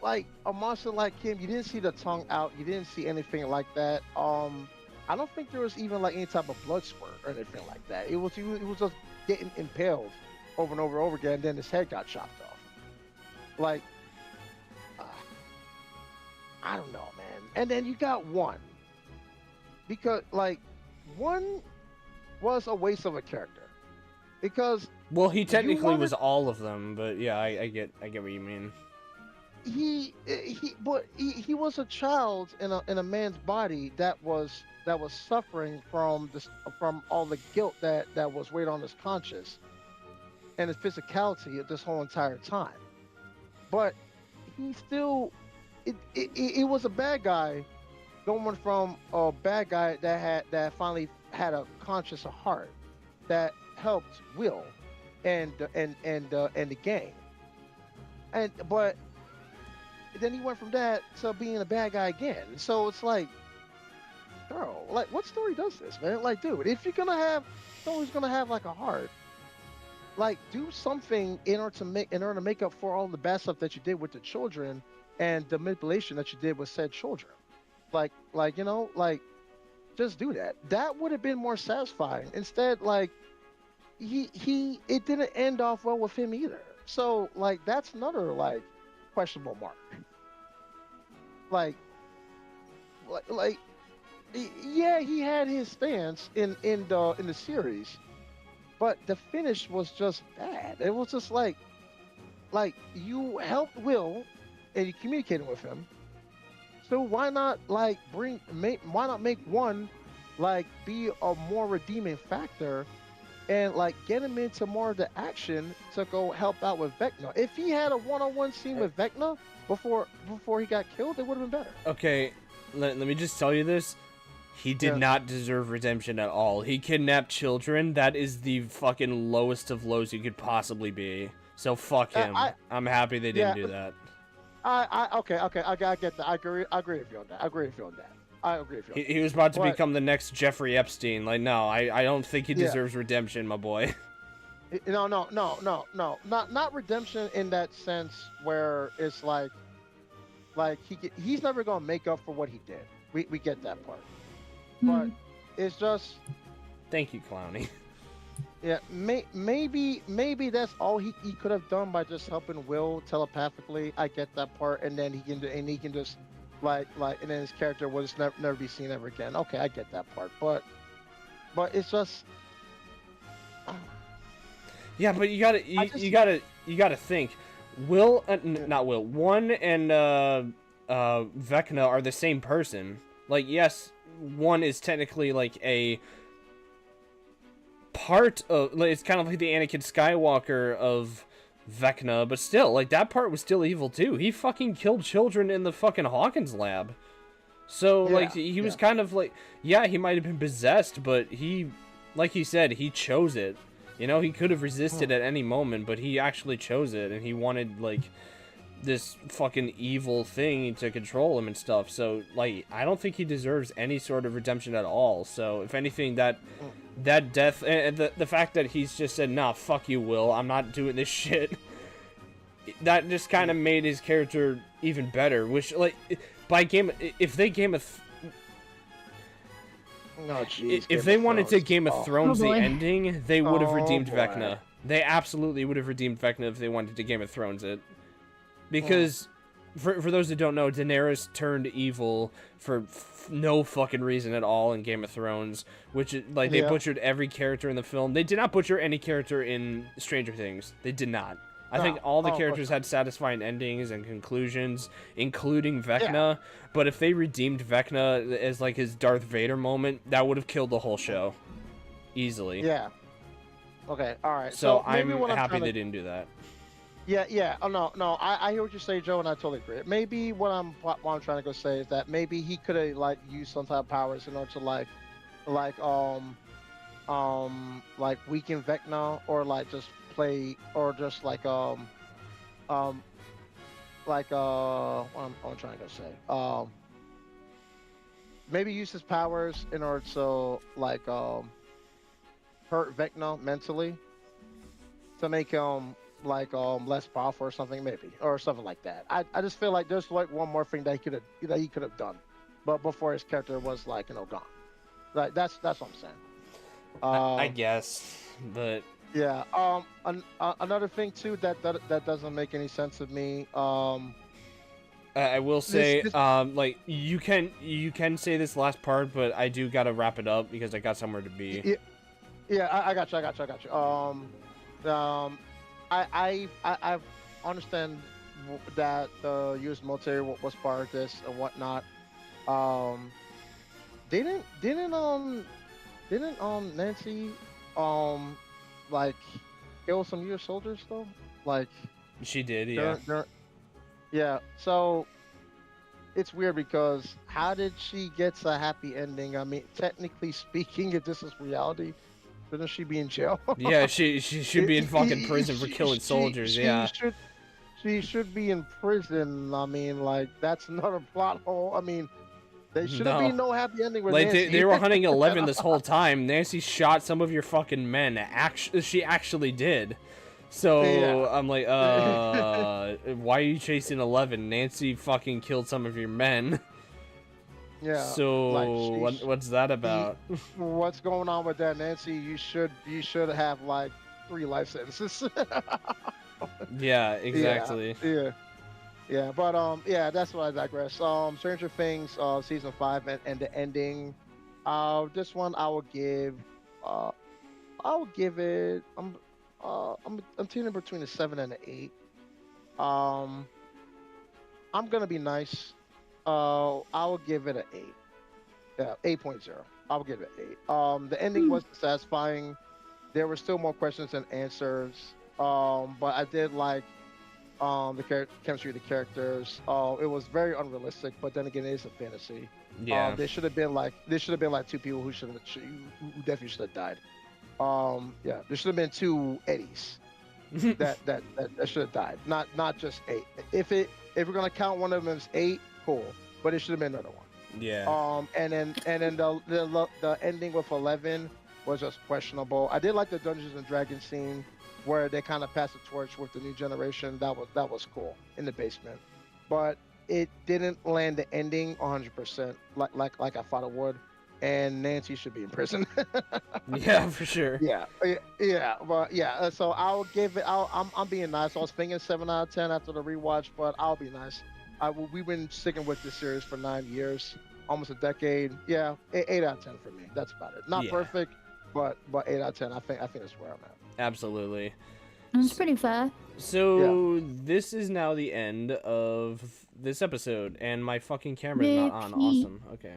like a monster like him. You didn't see the tongue out. You didn't see anything like that. I don't think there was even like any type of blood spurt or anything like that. It was just getting impaled over and over and over again. And then his head got chopped off. Like, uh, I don't know, man. And then you got one because like one was a waste of a character because Well, he technically was all of them, but yeah, I get what you mean. he was a child in a man's body that was suffering from from all the guilt that was weighed on his conscience and his physicality this whole entire time. But he still it was a bad guy going from a bad guy that finally had a conscious, a heart that helped Will and the gang. But then he went from that to being a bad guy again. So it's like, girl, like, what story does this, man? Like, dude, if you're gonna have someone who's gonna have like a heart, like, do something in order to make up for all the bad stuff that you did with the children and the manipulation that you did with said children. Like just do that. That would have been more satisfying. Instead, like, it didn't end off well with him either. So like that's another like questionable mark. Like, yeah, he had his stance in the series, but the finish was just bad. It was just like you helped Will and you communicated with him. So why not like why not make one like be a more redeeming factor and like get him into more of the action to go help out with Vecna. If he had a one-on-one scene with Vecna before he got killed, it would have been better. Okay, let me just tell you this. He did not deserve redemption at all. He kidnapped children. That is the fucking lowest of lows you could possibly be. So fuck him. I'm happy they didn't do that. Okay, I get that. I agree with you on that. I agree with you on that. He was about to become the next Jeffrey Epstein. Like, no, I don't think he deserves redemption, my boy. No. Not redemption in that sense where it's like he's never gonna make up for what he did. We get that part. But it's just. Thank you, Clowny. Yeah, maybe that's all he could have done by just helping Will telepathically. I get that part, and then he can just like and then his character will just never be seen ever again. Okay, I get that part, but it's just. Yeah, but you gotta think. Will, not Will. One and Vecna are the same person. Like, yes, one is technically like a part of, like, it's kind of like the Anakin Skywalker of Vecna, but still, like, that part was still evil too. He fucking killed children in the fucking Hawkins lab. So, like, he was kind of like, yeah, he might have been possessed, but he, like he said, he chose it. You know, he could have resisted at any moment, but he actually chose it, and he wanted, like, this fucking evil thing to control him and stuff. So, like, I don't think he deserves any sort of redemption at all. So, if anything, that death, and the fact that he's just said, nah, fuck you, Will, I'm not doing this shit, that just kind of made his character even better, which, like, if they wanted to Game of Thrones the ending, they would have redeemed Vecna. They absolutely would have redeemed Vecna if they wanted to Game of Thrones it. Because, for those that don't know, Daenerys turned evil for no fucking reason at all in Game of Thrones. Which, like, they butchered every character in the film. They did not butcher any character in Stranger Things. They did not. I think all the characters had satisfying endings and conclusions, including Vecna. But if they redeemed Vecna as, like, his Darth Vader moment, that would have killed the whole show. Easily. Yeah. Okay, alright. So I'm happy they didn't do that. Yeah. Oh, no. I hear what you say, Joe, and I totally agree. Maybe what I'm trying to go say is that maybe he could have, like, used some type of powers in order to, like, like weaken Vecna, or like just play, or just um what I'm trying to say, maybe use his powers in order to like hurt Vecna mentally, to make him like less powerful or something, maybe, or something like that. I just feel like there's like one more thing that he could have done, but before his character was like, gone. Like that's what I'm saying. I Um, guess, but yeah. Another thing too that doesn't make any sense to me. I will This say, this like you can say this last part, but I do gotta wrap it up because I got somewhere to be. yeah, yeah. I got you. I got you. Um, I understand that the U.S. military was part of this and whatnot. Um, didn't didn't um didn't Nancy um like kill some U.S. soldiers though? Like She did, yeah. during yeah. So it's weird because how did she get a happy ending? I mean, technically speaking, if this is reality, shouldn't she be in jail? Yeah, she should be in fucking prison for She, killing soldiers. Yeah. she should be in prison. I mean, like that's not a plot hole. I mean, there shouldn't be No. no happy ending with Like they Nancy. were hunting 11 this whole time. Nancy shot some of your fucking men. She actually did. So Yeah. I'm like, why are you chasing 11? Nancy fucking killed some of your men. Yeah. Like So what's that about? what's going on with that, Nancy? You should have like 3 life sentences. Yeah, Yeah. exactly. Yeah. Yeah, but yeah, that's what I digress. Stranger Things, season 5, and the ending. This one uh, I will give it. I'm teetering between a 7 and an 8. Um, I'm gonna be nice. I will give it an 8. Yeah, 8.0. I will give it an 8. The ending Hmm. wasn't satisfying. There were still more questions than answers. But I did like the chemistry of the characters. It was very unrealistic, but then again, it is a fantasy. Yeah. There should have been like 2 people who definitely should have died. Yeah, there should have been 2 Eddies that should have died, not just 8. If we're gonna count one of them as 8, cool, but it should have been another one. Yeah. And then the ending with 11 was just questionable. I did like the Dungeons and Dragons scene where they kind of passed the torch with the new generation. That was cool in the basement, but it didn't land the ending 100% like I thought it would. And Nancy should be in prison. Yeah, for sure. Yeah, but yeah. So I'll give it. I'm being nice. I was thinking 7 out of 10 after the rewatch, but I'll be nice. We've been sticking with this series for 9 years, almost a decade. Yeah, 8 out of 10 for me. That's about it. Not Yeah. perfect, but 8 out of 10. I think that's where I'm at. Absolutely. That's pretty fair. So this is now the end of this episode, and my fucking camera's not on. Repeat. Awesome. Okay.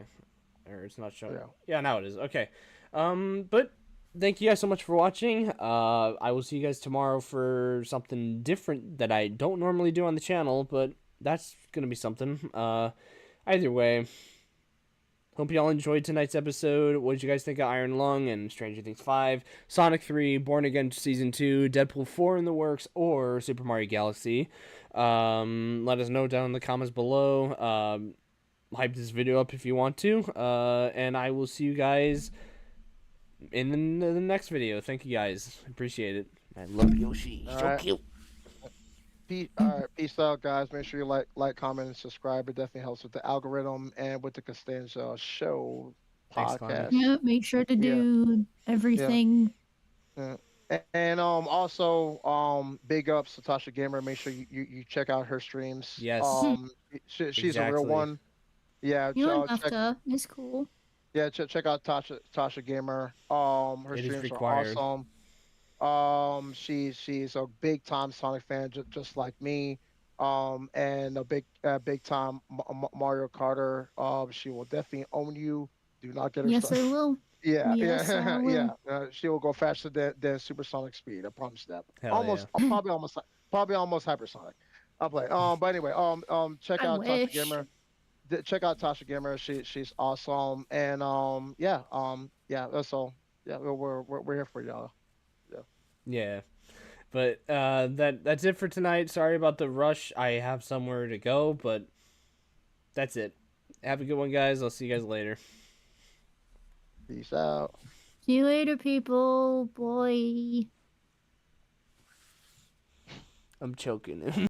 Or it's not showing. Yeah. Yeah, now it is. Okay. But thank you guys so much for watching. I will see you guys tomorrow for something different that I don't normally do on the channel, but that's gonna be something. Either way, hope y'all enjoyed tonight's episode. What did you guys think of Iron Lung and Stranger Things 5, Sonic 3, Born Again Season 2, Deadpool 4 in the works, or Super Mario Galaxy? Let us know down in the comments below. Hype this video up if you want to. And I will see you guys in the next video. Thank you guys. Appreciate it. I love Yoshi. All So right. cute. All right, peace out, guys. Make sure you like, comment, and subscribe. It definitely helps with the algorithm and with the Costanza Show Thanks, Connie. podcast. Yeah, make sure to Yeah. do everything. Yeah. And also big ups to Tasha Gamer. Make sure you check out her streams. Yes. She's a real Exactly. one. Yeah, You don't have check to. It's cool. check out Tasha Gamer. Her It is streams required. are awesome. She's a big time Sonic fan, just like me. And a big time Mario Carter. She will definitely own you. Do not get her Yes, I started. will. Yeah, Yes, I yeah, will. yeah. She will go faster than supersonic speed. I promise that. Hell Probably almost hypersonic. I'll play. But anyway, check I out Tasha wish. Gamer. Check out Tasha Gamer. She's awesome. And yeah. That's all. Yeah, we're here for y'all. Yeah. Yeah. But that's it for tonight. Sorry about the rush. I have somewhere to go, but that's it. Have a good one, guys. I'll see you guys later. Peace out. See you later, people. Boy. I'm choking.